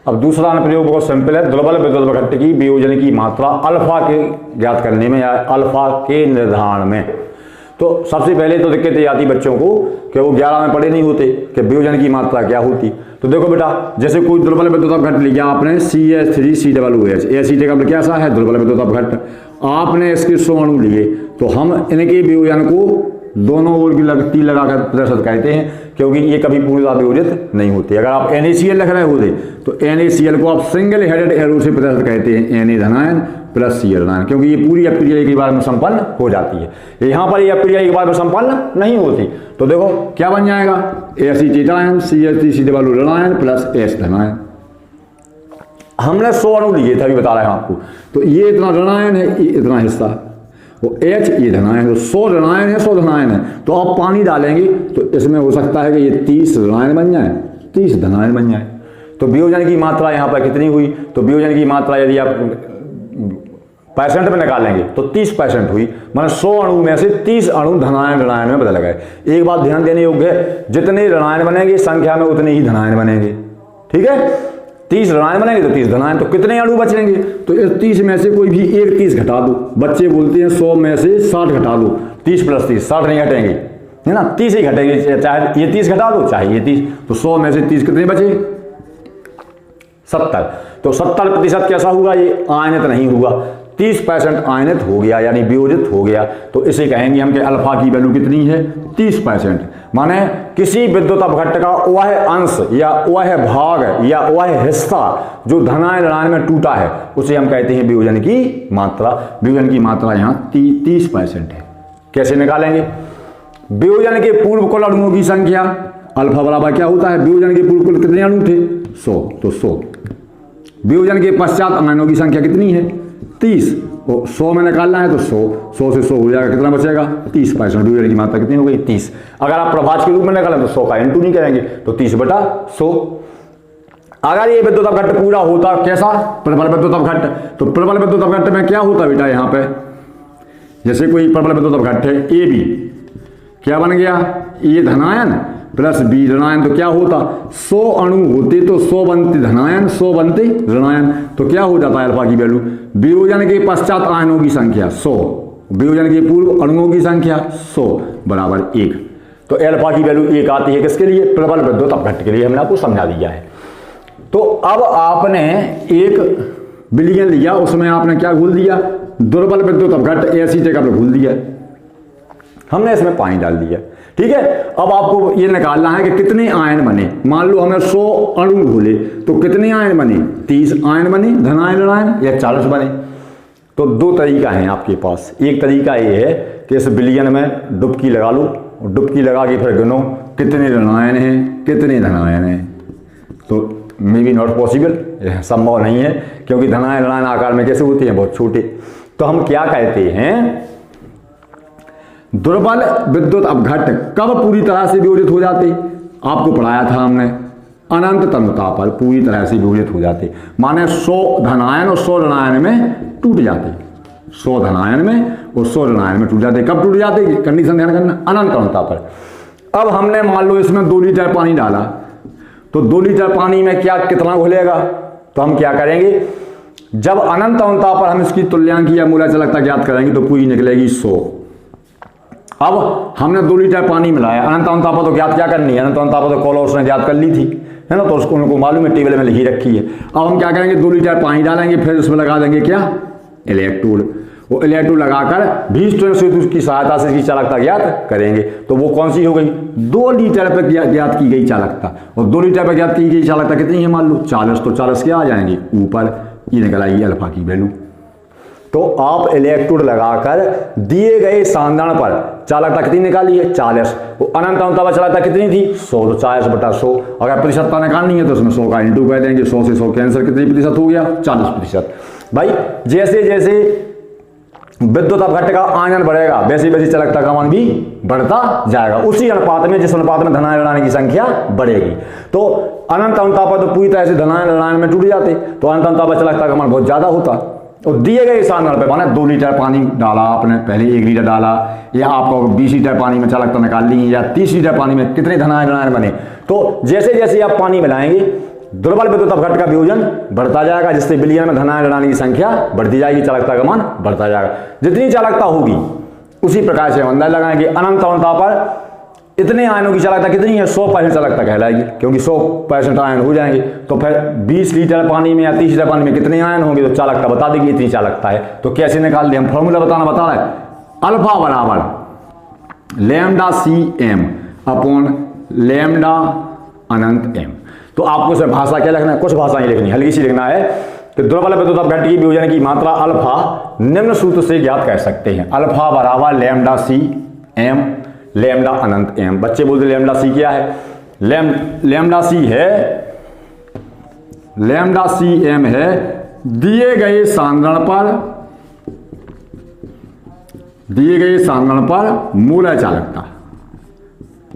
S1: अब दूसरा अनुप्रयोग बहुत सिंपल है। दुर्बल विद्युत अपघट्ट की वियोजन की मात्रा अल्फा के ज्ञात करने में या अल्फा के निर्धारण में। तो सबसे पहले तो दिक्कत आती बच्चों को कि वो 11 में पढ़े नहीं होते कि वियोजन की मात्रा क्या होती। तो देखो बेटा, जैसे कोई दुर्बल विद्युत अपघट्ट लिया आपने CH3COOH, एसिड का क्या सा है? दुर्बल विद्युत अपघट्ट। आपने इसके 100 अणु लिए, तो हम इनके वियोजन को दोनों ओर की लगती लगाकर प्रदर्शित करते हैं, क्योंकि ये कभी पूर्णतः वियोजित नहीं होती। अगर आप NaCl लिख रहे होते तो NaCl को आप सिंगल हेडेड एरो से प्रदर्शित करते हैं, Na धनायन प्लस Cl ऋणायन, क्योंकि ये पूरी अप्रिया एक बार में संपन्न हो जाती है। यहाँ पर ये अप्रिया एक बार में संपन्न नहीं होती। तो देखो क्या बन जाएगा? एसिटेटायन CH3COOH ऋणायन प्लस H धनायन। हमने 100 अणु लिए थे, अभी बता रहे हैं आपको। तो ये इतना ऋणायन है, ये इतना हिस्सा, वो H ये धनायन है। तो 100 ऋणायन है, 100 धनायन है। तो आप पानी डालेंगे तो इसमें हो सकता है कि ये 30 ऋणायन बन जाए, 30 धनायन बन जाए। तो वियोजन की मात्रा यहाँ पर कितनी हुई? तो वियोजन की मात्रा यदि आप % में निकालेंगे तो 30% हुई। मतलब 100 अणु में से 30 अणु धनायन ऋणायन में बदल गए। एक बात ध्यान देने योग्य है, जितने ऋणायन बनेंगे संख्या में उतने ही धनायन बनेंगे। ठीक है, 30 ऋणायन बनेंगे तो 30 धनायन। तो कितने अणु बचेंगे? तो इस 30 में से कोई भी एक 30 घटा दो। बच्चे बोलते हैं 100 में से 60 घटा दो। 30 + 30 60 नहीं घटेंगे, है ना? 30 ही घटेंगे, चाहे ये 30 घटा दो चाहे ये 30। तो 100 में से 30 कितने बचे? 70। तो 70% कैसा हुआ? ये आयनित नहीं हुआ, 30% आयनित हो गया, यानी वियोजित हो गया। तो इसे कहेंगे हम कि अल्फा की वैल्यू कितनी है? 30%। माने किसी विद्युत अपघट्ट का वह अंश या वह भाग या वह हिस्सा जो धनायन ऋणायन में टूटा है उसे हम कहते हैं वियोजन की मात्रा। वियोजन की मात्रा यहाँ 30% है। कैसे निकालेंगे? वियोजन के पूर्व कुल अणुओं की संख्या अल्फा बराबर क्या होता है? वियोजन के पूर्व कुल कितने अणु थे? 100। तो 100। वियोजन के पश्चात अणुओं की संख्या कितनी है? 30। 100 में निकालना है तो 100 से 100 हो जाएगा, कितना बचेगा? 30%। वियोजन की मात्रा कितनी हो गई? 30। अगर आप प्रभाज के रूप में निकालें तो 100 का इंटू नहीं करेंगे, तो 30/100। अगर ये विद्युत अपघट्ट पूरा होता कैसा? प्रबल विद्युत अपघट्ट। तो प्रबल विद्युत अपघट्ट में क्या होता बेटा? यहाँ पे जैसे कोई प्रबल विद्युत अपघट्ट है AB, क्या बन गया? A धनायन प्लस B ऋणायन। तो क्या होता? 100 अणु होते तो 100 बनते धनायन, 100 बनते ऋणायन। तो क्या हो जाता है अल्फा की वैल्यू? वियोजन के पश्चात आयनों की संख्या 100, वियोजन के पूर्व अणुओं की संख्या 100 बराबर 1। तो अल्फा की वैल्यू 1 आती है किसके लिए? प्रबल विद्युत अपघट्ट के लिए। हमने आपको समझा दिया है। तो अब आपने 1 बिलियन लिया, उसमें आपने क्या घोल दिया? दुर्बल विद्युत अपघट्ट एसिड का घोल दिया, हमने इसमें पानी डाल दिया। ठीक है, अब आपको ये निकालना है कि कितने आयन बने। मान लो हमने 100 अणु घोले तो कितने आयन बने? 30 आयन बने धनायन ऋणायन, या 40 बने। तो 2 तरीका है आपके पास। एक तरीका ये है कि इस बिलियन में डुबकी लगा लो, डुबकी लगा के फिर गिनो कितने ऋणायन हैं कितने धनायन हैं। तो मे बी नॉट पॉसिबल, यह संभव नहीं है, क्योंकि धनायन ऋणायन आकार में कैसे होते हैं? बहुत छोटे। तो हम क्या कहते हैं? दुर्बल विद्युत अपघट्ट कब पूरी तरह से वियोजित हो जाते? आपको पढ़ाया था हमने, अनंत तनुता पर पूरी तरह से वियोजित हो जाते। माने 100 धनायन और 100 ऋणायन में टूट जाते। 100 धनायन में और 100 ऋणायन में टूट जाते। कब टूट जाते? कंडीशन ध्यान करना, अनंत तनुता पर। अब हमने मान लो इसमें 2 लीटर पानी डाला, तो 2 लीटर पानी में क्या कितना घुलेगा? तो हम क्या करेंगे? जब अनंत तनुता पर हम इसकी तुल्यांक या मूल्य चालकता ज्ञात करेंगे तो पूरी निकलेगी 100। अब हमने 2 लीटर पानी मिलाया, अनंत तनुता पर तो ज्ञात क्या करनी है? अनंत तनुता पर तो कोलोस ने ज्ञात कर ली थी, है ना? तो उसको उनको मालूम है, टेबल में लिखी रखी है। अब हम क्या करेंगे? 2 लीटर पानी डालेंगे, फिर उसमें लगा देंगे क्या? इलेक्ट्रोड। वो इलेक्ट्रोड लगाकर 20 सेतु की सहायता से इसकी चालकता ज्ञात करेंगे। तो वो कौन सी हो गई? 2 लीटर पर ज्ञात की गई चालकता। और 2 लीटर पर ज्ञात की गई चालकता कितनी है? मान लो 40। तो 40 क्या आ जाएंगे ऊपर? ये निकल आएगी अल्फा की वैल्यू। तो आप इलेक्ट्रोड लगाकर दिए गए सांद्रण पर चालकता कितनी निकाली है? 40। वो अनंत अनंत पर चालकता कितनी थी? 100। तो 40/100। अगर प्रतिशतता निकालनी है तो उसमें 100 का इंटू कर देंगे। 100 से 100 कैंसिल, कितनी प्रतिशत हो गया? 40%। भाई जैसे जैसे विद्युत अपघट्ट का आयनन बढ़ेगा वैसे वैसे चालकता का मान भी बढ़ता जाएगा, उसी अनुपात में जिस अनुपात में धनायन ऋणायन की संख्या बढ़ेगी। तो अनंत अनंत पर तो पूरी तरह से धनायन ऋणायन में टूट जाते, तो अनंत अनंत पर चालकता का मान बहुत ज्यादा होता। और दिए गए सांद्रण पे माना 2 लीटर पानी डाला आपने, पहले 1 लीटर डाला, या आपको 20 लीटर पानी में चालकता निकालनी, या 30 लीटर पानी में कितने धनायन ऋणायन बने। तो जैसे जैसे आप पानी मिलाएंगे दुर्बल विद्युत अपघट्ट का वियोजन बढ़ता जाएगा, जिससे विलयन में धनायन ऋणायन की संख्या बढ़ती जाएगी, चालकता का मान बढ़ता जाएगा। जितनी चालकता होगी उसी प्रकार से हम अंदाज लगाएंगे अनंत अनंता पर इतने आयनों की चालकता कितनी है? 100% चालकता कहलाएगी, क्योंकि 100% आयन हो जाएंगे। तो फिर 20 लीटर पानी में या 30 लीटर पानी में कितने आयन होंगे? तो चालकता बता देगी इतनी चालकता है। तो कैसे निकाल दें हम? फॉर्मूला बता रहा है, अल्फा बराबर लैम्डा CM अपॉन लैम्डा अनंत M। तो आपको सिर्फ भाषा क्या लिखना है? कुछ भाषा ही लिखनी, हल्की सी लिखना है कि दुर्बल विद्युत अपघट्ट की वियोजन की मात्रा अल्फा निम्न सूत्र से ज्ञात कर सकते हैं। अल्फा बराबर लैम्डा CM लैम्डा अनंत M। बच्चे बोलते लैम्डा C क्या है? लैम्डा C है, लैम्डा CM है दिए गए सांद्रण पर मूलय चालकता।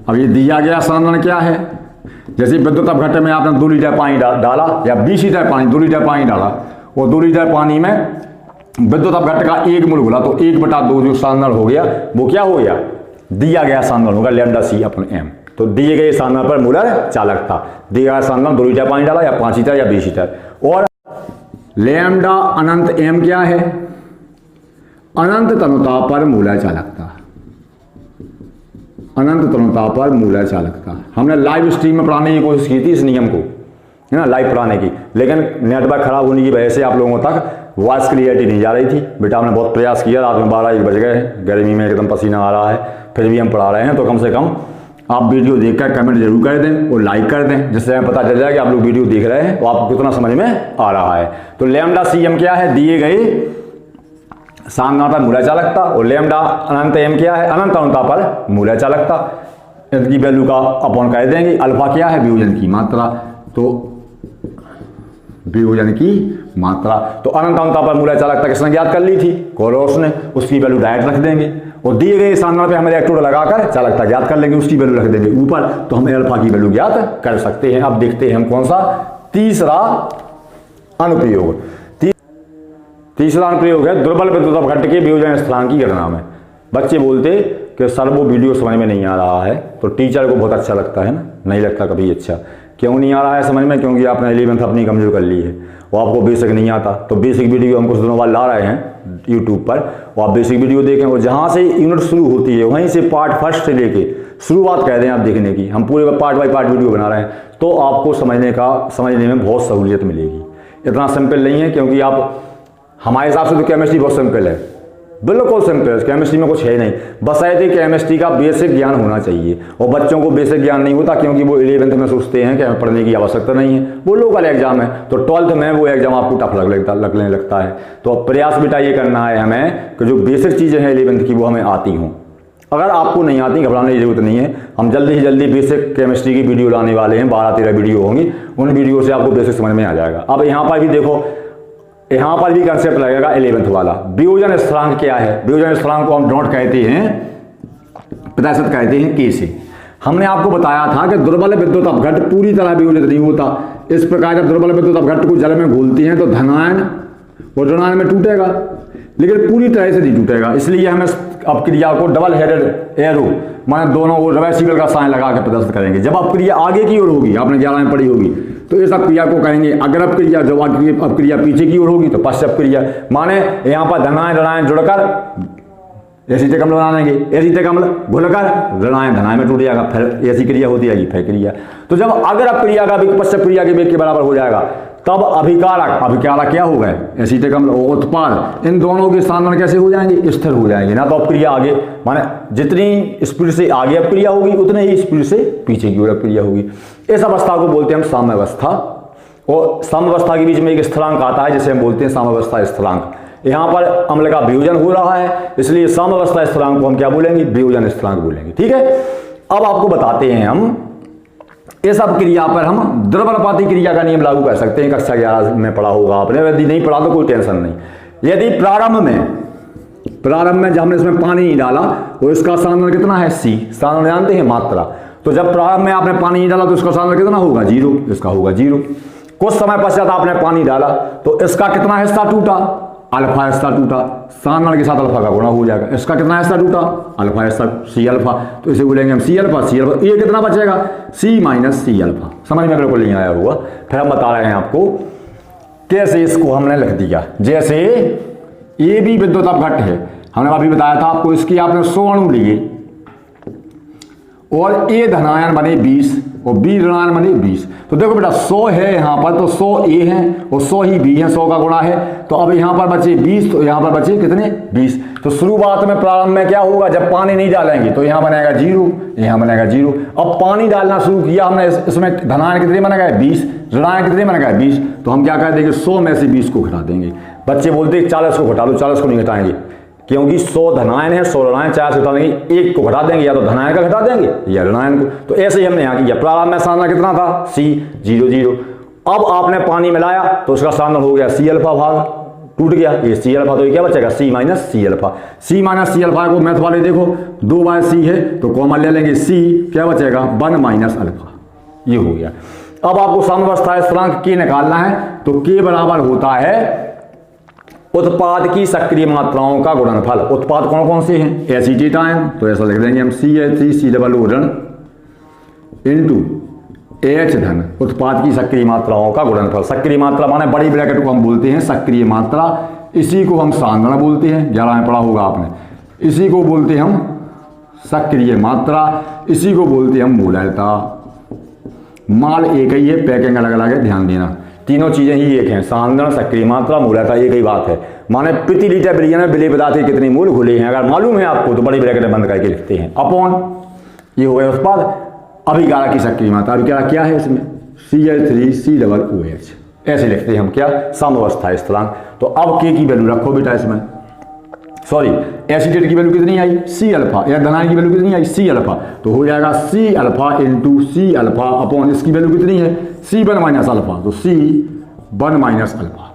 S1: अब ये दिया गया सांद्रण क्या है? जैसे विद्युत अपघट्ट में आपने 2 लीटर पानी डाला या 20 लीटर पानी, 2 लीटर पानी डाला, और 2 लीटर पानी में विद्युत अपघट्ट का 1 मोल बोला, तो 1/2 जो सांद्रण हो गया वो क्या हो गया? दिया गया सांद्रण होगा लैम्डा C अपॉन M। तो दिए गए सांद्रण पर मूलर चालकता, दिया गया सांद्रण 2 लीटर पानी डाला या 5 लीटर या 20 लीटर। और लैम्डा अनंत M क्या है? अनंत तनुता पर मूलर चालकता, अनंत तनुता पर मूलर चालकता। हमने लाइव स्ट्रीम में पढ़ाने की कोशिश की थी इस नियम को, है ना, लाइव पढ़ाने की, लेकिन नेटवर्क खराब होने की वजह से आप लोगों तक वॉइस क्लियरिटी नहीं जा रही थी। बेटा हमने बहुत प्रयास किया, रात में 12-1 बज गए, गर्मी में एकदम पसीना आ रहा है, फिर भी हम पढ़ा रहे हैं। तो कम से कम आप वीडियो देखकर कमेंट जरूर कर दें और लाइक कर दें, जिससे हमें पता चल जाए कि आप लोग वीडियो देख रहे हैं और आपको कितना समझ में आ रहा है। तो लैम्डा CM क्या है? दिए गए सांद्रण पर मूलय चालकता। और लैम्डा अनंत M क्या है? अनंत अनंता पर मूलय चालकता। इनकी वैल्यू का अपॉन कर देंगे। अल्फा क्या है? वियोजन की मात्रा। तो वियोजन की मात्रा, तो अनंत अनंता पर मूलय चालकता किसने ज्ञात कर ली थी? कोलोस ने। उसकी वैल्यू डायरेक्ट रख देंगे और दिए गए सांद्रण पे हम इलेक्ट्रोड लगाकर चालकता ज्ञात कर लेंगे, उसकी वैल्यू रख देंगे ऊपर, तो हम अल्फा की वैल्यू ज्ञात कर सकते हैं। अब देखते हैं हम कौन सा तीसरा अनुप्रयोग। तीसरा अनुप्रयोग है दुर्बल विद्युत अपघट्ट के वियोजन स्थिरांक की गणना में। बच्चे बोलते कि सर वो वीडियो समझ में नहीं आ रहा है, तो टीचर को बहुत अच्छा लगता है ना, नहीं लगता कभी अच्छा। क्यों नहीं आ रहा है समझ में? क्योंकि आपने 11th अपनी कमजोर कर ली है और आपको बेसिक नहीं आता। तो बेसिक वीडियो हम कुछ दिनों बाद ला रहे हैं यूट्यूब पर, और आप बेसिक वीडियो देखें, और जहाँ से यूनिट शुरू होती है वहीं से पार्ट फर्स्ट से लेके शुरुआत कर दें आप देखने की। हम पूरे पार्ट बाय पार्ट वीडियो बना रहे हैं, तो आपको समझने में बहुत सहूलियत मिलेगी। इतना सिंपल नहीं है, क्योंकि आप हमारे हिसाब से तो केमिस्ट्री बहुत सिंपल है, बिल्कुल सिंपल है, केमिस्ट्री में कुछ है नहीं, बस ऐसे केमिस्ट्री का बेसिक ज्ञान होना चाहिए। और बच्चों को बेसिक ज्ञान नहीं होता, क्योंकि वो 11th में सोचते हैं कि हमें पढ़ने की आवश्यकता नहीं है, वो लोकल एग्जाम है। तो 12th में वो एग्जाम आपको टफ लगने लगता है। तो प्रयास बेटा ये करना है हमें कि जो बेसिक चीज़ें हैं 11th की वो हमें आती हों। अगर आपको नहीं आती, घबराने की जरूरत नहीं है, हम जल्दी से जल्दी बेसिक केमिस्ट्री की वीडियो लाने वाले हैं, 12-13 वीडियो होंगी, उन वीडियो से आपको बेसिक समझ में आ जाएगा। अब यहाँ पर भी देखो, यहाँ पर भी कंसेप्ट लगेगा 11th वाला। वियोजन स्थिरांक क्या है? वियोजन स्थिरांक को हम डॉट कहते हैं, प्रतिशत कहते हैं K से। हमने आपको बताया था कि दुर्बल विद्युत अपघट्ट पूरी तरह वियोजित नहीं होता। इस प्रकार जब दुर्बल विद्युत अपघट्ट को जल में घोलते हैं तो धनायन और ऋणायन में टूटेगा, लेकिन पूरी तरह से नहीं टूटेगा। इसलिए हमें अपक्रिया को डबल हेडेड एरो, माने दोनों को रिवर्सिबल का साइन लगा के प्रदर्शित करेंगे। जब अपक्रिया आगे की ओर होगी, आपने 11 में पढ़ी होगी, तो इस अपक्रिया को कहेंगे अग्र अपक्रिया। जब अपक्रिया पीछे की ओर होगी तो पश्च अपक्रिया। माने यहाँ पर धनायन ऋणायन जुड़कर एसिटिक अम्ल बनाएंगे, एसिटिक अम्ल घुलकर ऋणायन धनायन में टूट जाएगा, फिर ऐसी क्रिया होती जाएगी, फिर क्रिया। तो जब अग्र अपक्रिया का वेग पश्च अपक्रिया के वेग के बराबर हो जाएगा, तब अभिकारक क्या हो गए? एसिटिक अम्ल और उत्पाद, इन दोनों के सांद्रण कैसे हो जाएंगे? स्थिर हो जाएंगे ना। तो अपक्रिया आगे, माने जितनी स्पीड से आगे अपक्रिया होगी उतने ही स्पीड से पीछे की ओर अपक्रिया होगी। इस अवस्था को बोलते हैं हम साम्यावस्था। और साम्यावस्था के बीच में एक स्थिरांक आता है जिसे हम बोलते हैं साम्यावस्था स्थिरांक। यहाँ पर अम्ल का वियोजन हो रहा है, इसलिए साम्यावस्था स्थिरांक को हम क्या बोलेंगे? वियोजन स्थिरांक बोलेंगे। ठीक है, अब आपको बताते हैं हम इस सब क्रिया पर हम द्रव्यपाती क्रिया का नियम लागू कर सकते हैं। कक्षा 11 में पढ़ा होगा आपने, यदि नहीं पढ़ा तो कोई टेंशन नहीं। यदि प्रारंभ में जब हमने इसमें पानी नहीं डाला तो इसका सांद्रण कितना है? C। सांद्रण जानते हैं? मात्रा। तो जब प्रारंभ में आपने पानी नहीं डाला तो इसका सांद्रण कितना होगा? 0। इसका होगा 0। कुछ समय पश्चात आपने पानी डाला तो इसका कितना हिस्सा टूटा? अल्फा हिस्सा टूटा। सांद्रण के साथ अल्फा का गुणा हो जाएगा। इसका कितना हिस्सा टूटा? अल्फा हिस्सा, C अल्फा। तो इसे बोलेंगे हम C अल्फा। ये कितना बचेगा? C minus C alpha. समझ में बिल्कुल नहीं आया होगा। फिर हम बता रहे हैं आपको कैसे इसको हमने लिख दिया। जैसे ये भी विद्युत अपघट्ट है, हमने अभी बताया था आपको। इसकी आपने 100 अणु लिए और A धनायन बने 20 और B ऋणायन बने 20। तो देखो बेटा 100 है यहाँ पर, तो 100 A है और 100 ही B है, 100 का गुणा है। तो अब यहाँ पर बचे 20, तो यहाँ पर बचे कितने? 20। तो शुरुआत में प्रारंभ में क्या होगा? जब पानी नहीं डालेंगे तो यहाँ बनेगा 0, यहाँ बनेगा 0। अब पानी डालना शुरू किया हमने, इसमें धनायन कितने बनेगा? 20, ऋणायन कितने बनेगा? 20। तो हम क्या कर देंगे? 100 में से 20 को घटा देंगे। बच्चे बोलते हैं 40 को घटा लो, 40 को नहीं घटाएंगे, क्योंकि 100 धनायन है, 100 ऋणायन, 40 घटा देंगे, 1 को घटा देंगे, या तो धनायन का घटा देंगे या ऋणायन को। तो ऐसे ही हमने यहाँ किया। प्रारंभ में सांद्रण कितना था? C 0 0। अब आपने पानी मिलाया तो उसका सांद्रण हो गया C अल्फा, भाग टूट गया ये C अल्फा। तो ये क्या बचेगा? C minus C alpha. C minus C alpha को मैथ वाले देखो 2/C है तो कॉमन ले लेंगे, C क्या बचेगा? 1 माइनस अल्फा। ये हो गया। अब आपको साम्यावस्था स्थिरांक K निकालना है, तो K बराबर होता है उत्पाद की सक्रिय मात्राओं का गुणनफल। उत्पाद कौन कौन से हैं? एसीटेट आयन, तो ऐसा लिख देंगे हम CH3COO ऋण इंटू H धन, उत्पाद की सक्रिय मात्राओं का गुणनफल। सक्रिय मात्रा माने बड़ी ब्रैकेट को हम बोलते हैं सक्रिय मात्रा, इसी को हम सांद्रण बोलते हैं। 11 में पढ़ा होगा आपने। इसी को बोलते हैं हम सक्रिय मात्रा, इसी को बोलते हैं हम मोलायता। माल एक ही है, पैकिंग अलग अलग है, ध्यान देना। तीनों चीजें ही एक हैं, सांद्रण, सक्रिय मात्रा, मोलायता, एक ही बात है। माने प्रति लीटर विलयन में विलेय पदार्थ के कितने मोल घुले हैं, अगर मालूम है आपको तो बड़ी ब्रैकेट बंद करके लिखते हैं। अपॉन ये हो गया उत्पाद। अभिकारक की सक्रिय मात्रा, अभिकारक क्या है इसमें? CH3COOH, ऐसे लिखते हैं हम क्या? साम्यावस्था स्थिरांक। तो अब K की वैल्यू रखो बेटा इसमें। सॉरी, एसीटेट की वैल्यू कितनी आई? C alpha. या धनायन की वैल्यू कितनी आई? C alpha. तो हो जाएगा C alpha into C alpha upon इसकी वैल्यू कितनी है? C1 minus alpha. तो C1 माइनस अल्फा।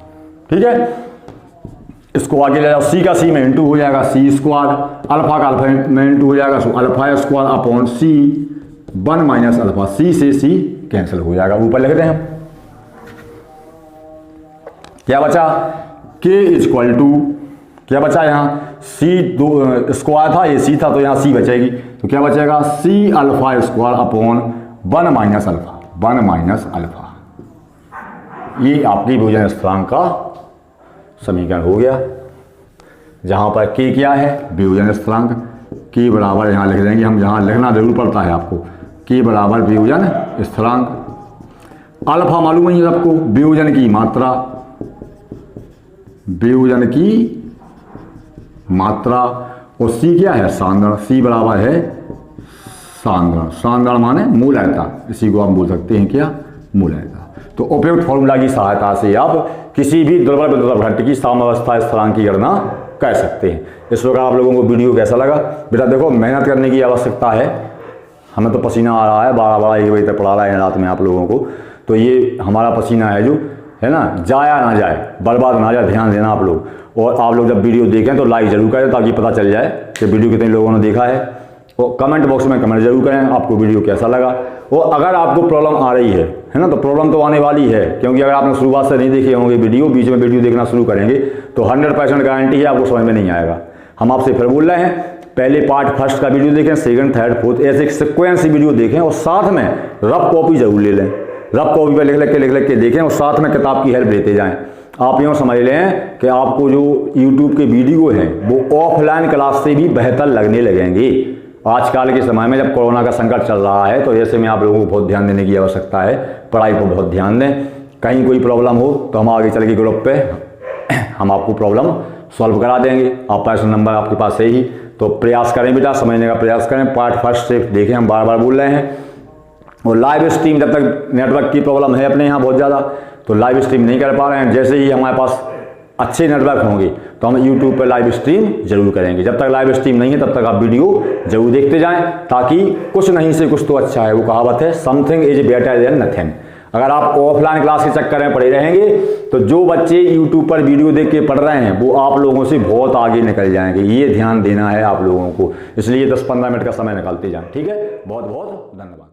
S1: ठीक है, इसको आगे ले जाओ। C का C में इंटू हो जाएगा C स्क्वायर, अल्फा का अल्फा में इंटू हो जाएगा alpha square upon C1 minus alpha. C से C कैंसिल हो जाएगा। ऊपर लिखते हैं क्या बचा? K इक्वल टू क्या बचा? यहाँ C स्क्वायर था, ये C था, तो यहाँ C बचेगी। तो क्या बचेगा? C alpha square upon 1 minus alpha, 1 minus alpha. ये आपकी वियोजन स्थिरांक का समीकरण हो गया, जहाँ पर K क्या है? वियोजन स्थिरांक। K बराबर यहाँ लिख देंगे हम, यहाँ लिखना जरूर पड़ता है आपको। K बराबर वियोजन स्थिरांक। अल्फा मालूम है सबको, वियोजन की मात्रा, वियोजन की मात्रा, और C क्या है? सांद्रण। C बराबर है सांद्रण। सांद्रण माने मोलायता, इसी को आप बोल सकते हैं क्या? मोलायता। तो उपयुक्त फॉर्मूला की सहायता से आप किसी भी दुर्बल विद्युत अपघट्ट की साम्यावस्था स्थिरांक की गणना कर सकते हैं। इस प्रकार आप लोगों को वीडियो कैसा लगा? बेटा देखो, मेहनत करने की आवश्यकता है, हमें तो पसीना आ रहा है, 12-1 बजे तक पढ़ा रहा है रात में आप लोगों को। तो ये हमारा पसीना है जो है ना, जाया ना जाए, बर्बाद ना जाए, ध्यान देना आप लोग। और आप लोग जब वीडियो देखें तो लाइक जरूर करें, ताकि पता चल जाए कि वीडियो कितने लोगों ने देखा है। और कमेंट बॉक्स में कमेंट जरूर करें आपको वीडियो कैसा लगा। और अगर आपको प्रॉब्लम आ रही है ना, तो प्रॉब्लम तो आने वाली है, क्योंकि अगर आपने शुरुआत से नहीं देखे होंगे वीडियो, बीच में वीडियो देखना शुरू करेंगे तो 100% गारंटी है आपको समझ में नहीं आएगा। हम आपसे फिर बोल रहे हैं, पहले पार्ट फर्स्ट का वीडियो देखें, सेकंड, थर्ड, फोर्थ, ऐसे सिक्वेंस वीडियो देखें, और साथ में रफ कॉपी जरूर ले लें। रफ कॉपी पर लिख के देखें, और साथ में किताब की हेल्प लेते जाएं। आप यूँ समझ लें कि आपको जो YouTube के वीडियो हैं वो ऑफलाइन क्लास से भी बेहतर लगने लगेंगे। आजकल के समय में जब कोरोना का संकट चल रहा है, तो ऐसे में आप लोगों को बहुत ध्यान देने की आवश्यकता है। पढ़ाई पर बहुत ध्यान दें। कहीं कोई प्रॉब्लम हो तो हम आगे चल के ग्रुप पे हम आपको प्रॉब्लम सॉल्व करा देंगे। आप पर्सनल नंबर आपके पास है ही, तो प्रयास करें बेटा, समझने का प्रयास करें। पार्ट फर्स्ट से देखें, हम बार बार बोल रहे हैं। और लाइव स्ट्रीम, जब तक नेटवर्क की प्रॉब्लम है अपने यहाँ बहुत ज़्यादा, तो लाइव स्ट्रीम नहीं कर पा रहे हैं। जैसे ही हमारे पास अच्छे नेटवर्क होंगे तो हम यूट्यूब पर लाइव स्ट्रीम जरूर करेंगे। जब तक लाइव स्ट्रीम नहीं है तब तक आप वीडियो जरूर देखते जाएं, ताकि कुछ नहीं से कुछ तो अच्छा है। वो कहावत है, something is better than nothing. अगर आप ऑफलाइन क्लास के चक्कर में पड़े रहेंगे तो जो बच्चे यूट्यूब पर वीडियो देख के पढ़ रहे हैं वो आप लोगों से बहुत आगे निकल जाएंगे। ये ध्यान देना है आप लोगों को, इसलिए 10-15 मिनट का समय निकालते जाएं। ठीक है, बहुत बहुत धन्यवाद।